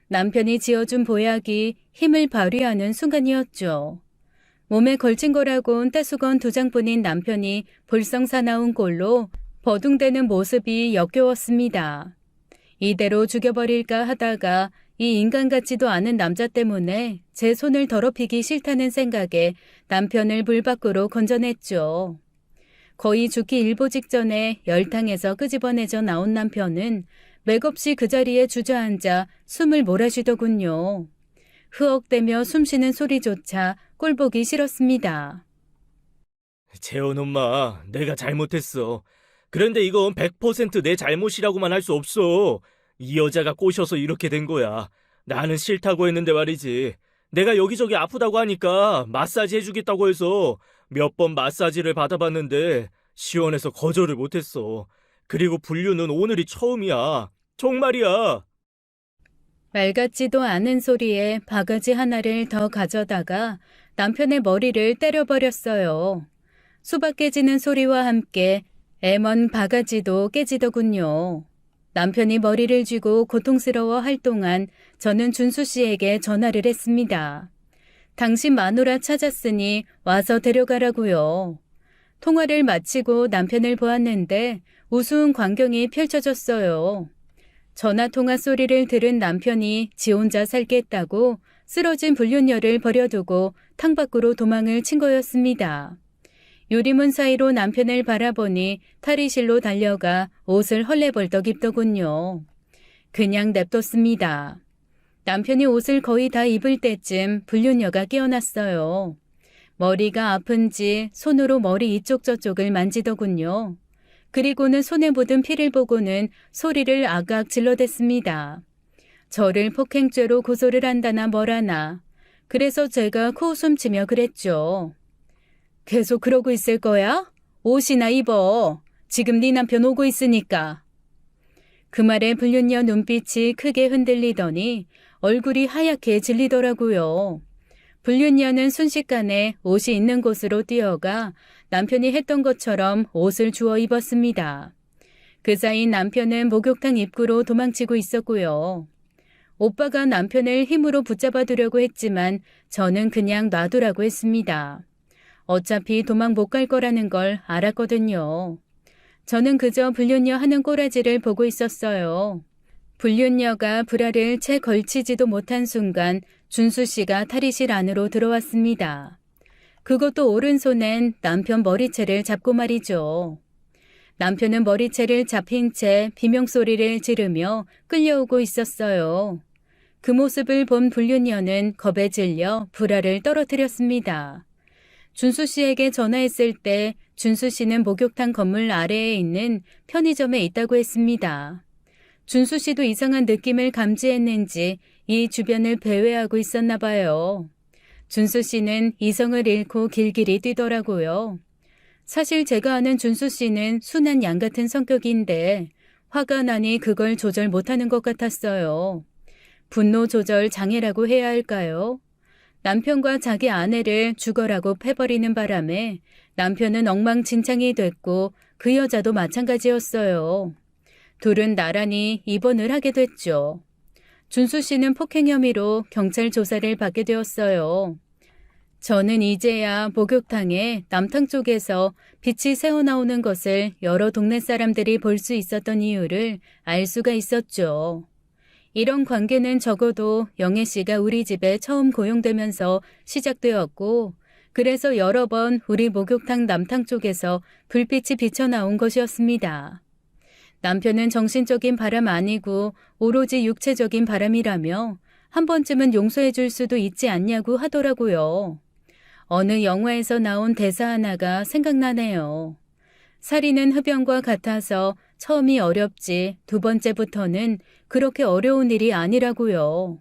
남편이 지어준 보약이 힘을 발휘하는 순간이었죠. 몸에 걸친 거라곤 떼수건 2장뿐인 남편이 볼썽사나운 꼴로 버둥대는 모습이 역겨웠습니다. 이대로 죽여버릴까 하다가 이 인간 같지도 않은 남자 때문에 제 손을 더럽히기 싫다는 생각에 남편을 물 밖으로 건져냈죠. 거의 죽기 일보 직전에 열탕에서 끄집어내져 나온 남편은 맥없이 그 자리에 주저앉아 숨을 몰아쉬더군요. 흐억대며 숨쉬는 소리조차 꼴보기 싫었습니다. 재원 엄마, 내가 잘못했어. 그런데 이건 100% 내 잘못이라고만 할 수 없어. 이 여자가 꼬셔서 이렇게 된 거야. 나는 싫다고 했는데 말이지. 내가 여기저기 아프다고 하니까 마사지 해주겠다고 해서 몇 번 마사지를 받아봤는데 시원해서 거절을 못했어. 그리고 분류는 오늘이 처음이야. 정말이야. 말 같지도 않은 소리에 바가지 하나를 더 가져다가 남편의 머리를 때려버렸어요. 수박 깨지는 소리와 함께 애먼 바가지도 깨지더군요. 남편이 머리를 쥐고 고통스러워 할 동안 저는 준수 씨에게 전화를 했습니다. 당신 마누라 찾았으니 와서 데려가라고요. 통화를 마치고 남편을 보았는데 우스운 광경이 펼쳐졌어요. 전화통화 소리를 들은 남편이 지 혼자 살겠다고 쓰러진 불륜녀를 버려두고 탕 밖으로 도망을 친 거였습니다. 유리문 사이로 남편을 바라보니 탈의실로 달려가 옷을 헐레벌떡 입더군요. 그냥 냅뒀습니다. 남편이 옷을 거의 다 입을 때쯤 불륜녀가 깨어났어요. 머리가 아픈지 손으로 머리 이쪽 저쪽을 만지더군요. 그리고는 손에 묻은 피를 보고는 소리를 아각 질러댔습니다. 저를 폭행죄로 고소를 한다나 뭐라나. 그래서 제가 코웃음 치며 그랬죠. 계속 그러고 있을 거야? 옷이나 입어. 지금 네 남편 오고 있으니까. 그 말에 불륜녀 눈빛이 크게 흔들리더니 얼굴이 하얗게 질리더라고요. 불륜녀는 순식간에 옷이 있는 곳으로 뛰어가 남편이 했던 것처럼 옷을 주워 입었습니다. 그 사이 남편은 목욕탕 입구로 도망치고 있었고요. 오빠가 남편을 힘으로 붙잡아 두려고 했지만 저는 그냥 놔두라고 했습니다. 어차피 도망 못 갈 거라는 걸 알았거든요. 저는 그저 불륜녀 하는 꼬라지를 보고 있었어요. 불륜녀가 브라를 채 걸치지도 못한 순간 준수 씨가 탈의실 안으로 들어왔습니다. 그것도 오른손엔 남편 머리채를 잡고 말이죠. 남편은 머리채를 잡힌 채 비명소리를 지르며 끌려오고 있었어요. 그 모습을 본 불륜녀는 겁에 질려 브라를 떨어뜨렸습니다. 준수 씨에게 전화했을 때 준수 씨는 목욕탕 건물 아래에 있는 편의점에 있다고 했습니다. 준수 씨도 이상한 느낌을 감지했는지 이 주변을 배회하고 있었나 봐요. 준수 씨는 이성을 잃고 길길이 뛰더라고요. 사실 제가 아는 준수 씨는 순한 양 같은 성격인데 화가 나니 그걸 조절 못하는 것 같았어요. 분노 조절 장애라고 해야 할까요? 남편과 자기 아내를 죽어라고 패버리는 바람에 남편은 엉망진창이 됐고 그 여자도 마찬가지였어요. 둘은 나란히 입원을 하게 됐죠. 준수 씨는 폭행 혐의로 경찰 조사를 받게 되었어요. 저는 이제야 목욕탕에 남탕 쪽에서 빛이 새어나오는 것을 여러 동네 사람들이 볼 수 있었던 이유를 알 수가 있었죠. 이런 관계는 적어도 영애 씨가 우리 집에 처음 고용되면서 시작되었고, 그래서 여러 번 우리 목욕탕 남탕 쪽에서 불빛이 비쳐나온 것이었습니다. 남편은 정신적인 바람 아니고 오로지 육체적인 바람이라며 한 번쯤은 용서해 줄 수도 있지 않냐고 하더라고요. 어느 영화에서 나온 대사 하나가 생각나네요. 살인은 흡연과 같아서 처음이 어렵지 두 번째부터는 그렇게 어려운 일이 아니라고요.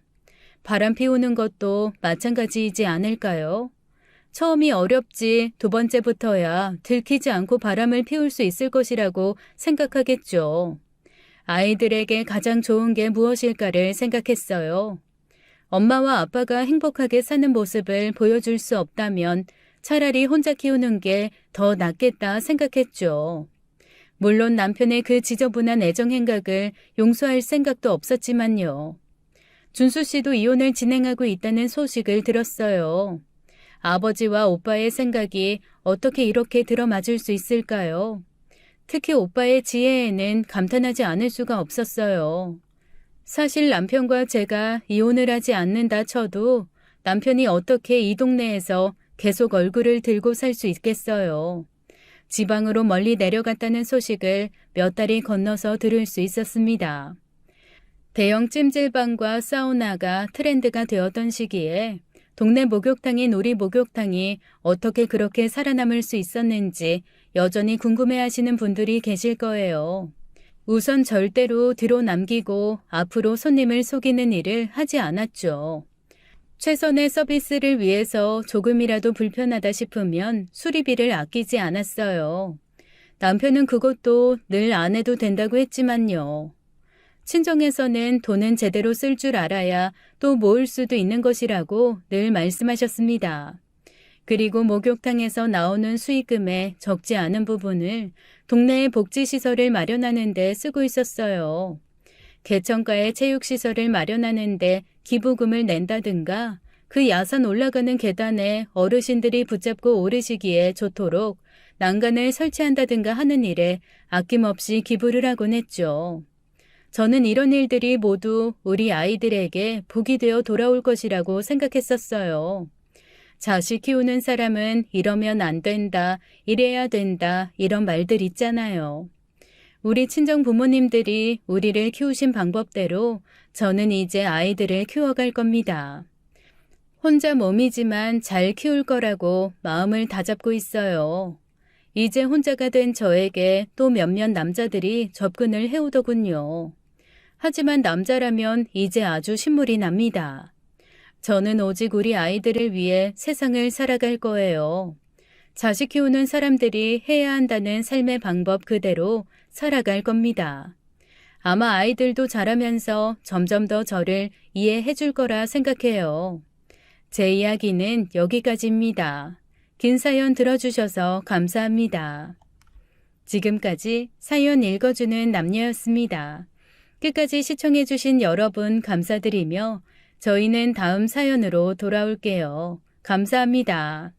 바람 피우는 것도 마찬가지이지 않을까요? 처음이 어렵지 두 번째부터야 들키지 않고 바람을 피울 수 있을 것이라고 생각하겠죠. 아이들에게 가장 좋은 게 무엇일까를 생각했어요. 엄마와 아빠가 행복하게 사는 모습을 보여줄 수 없다면 차라리 혼자 키우는 게 더 낫겠다 생각했죠. 물론 남편의 그 지저분한 애정 행각을 용서할 생각도 없었지만요. 준수 씨도 이혼을 진행하고 있다는 소식을 들었어요. 아버지와 오빠의 생각이 어떻게 이렇게 들어맞을 수 있을까요? 특히 오빠의 지혜에는 감탄하지 않을 수가 없었어요. 사실 남편과 제가 이혼을 하지 않는다 쳐도 남편이 어떻게 이 동네에서 계속 얼굴을 들고 살 수 있겠어요. 지방으로 멀리 내려갔다는 소식을 몇 달이 건너서 들을 수 있었습니다. 대형 찜질방과 사우나가 트렌드가 되었던 시기에 동네 목욕탕인 우리 목욕탕이 어떻게 그렇게 살아남을 수 있었는지 여전히 궁금해하시는 분들이 계실 거예요. 우선 절대로 뒤로 남기고 앞으로 손님을 속이는 일을 하지 않았죠. 최선의 서비스를 위해서 조금이라도 불편하다 싶으면 수리비를 아끼지 않았어요. 남편은 그것도 늘 안 해도 된다고 했지만요. 친정에서는 돈은 제대로 쓸 줄 알아야 또 모을 수도 있는 것이라고 늘 말씀하셨습니다. 그리고 목욕탕에서 나오는 수익금의 적지 않은 부분을 동네의 복지시설을 마련하는 데 쓰고 있었어요. 개천가에 체육시설을 마련하는 데 기부금을 낸다든가 그 야산 올라가는 계단에 어르신들이 붙잡고 오르시기에 좋도록 난간을 설치한다든가 하는 일에 아낌없이 기부를 하곤 했죠. 저는 이런 일들이 모두 우리 아이들에게 복이 되어 돌아올 것이라고 생각했었어요. 자식 키우는 사람은 이러면 안 된다, 이래야 된다, 이런 말들 있잖아요. 우리 친정 부모님들이 우리를 키우신 방법대로 저는 이제 아이들을 키워갈 겁니다. 혼자 몸이지만 잘 키울 거라고 마음을 다잡고 있어요. 이제 혼자가 된 저에게 또 몇몇 남자들이 접근을 해오더군요. 하지만 남자라면 이제 아주 신물이 납니다. 저는 오직 우리 아이들을 위해 세상을 살아갈 거예요. 자식 키우는 사람들이 해야 한다는 삶의 방법 그대로 살아갈 겁니다. 아마 아이들도 자라면서 점점 더 저를 이해해 줄 거라 생각해요. 제 이야기는 여기까지입니다. 긴 사연 들어주셔서 감사합니다. 지금까지 사연 읽어주는 남녀였습니다. 끝까지 시청해주신 여러분 감사드리며 저희는 다음 사연으로 돌아올게요. 감사합니다.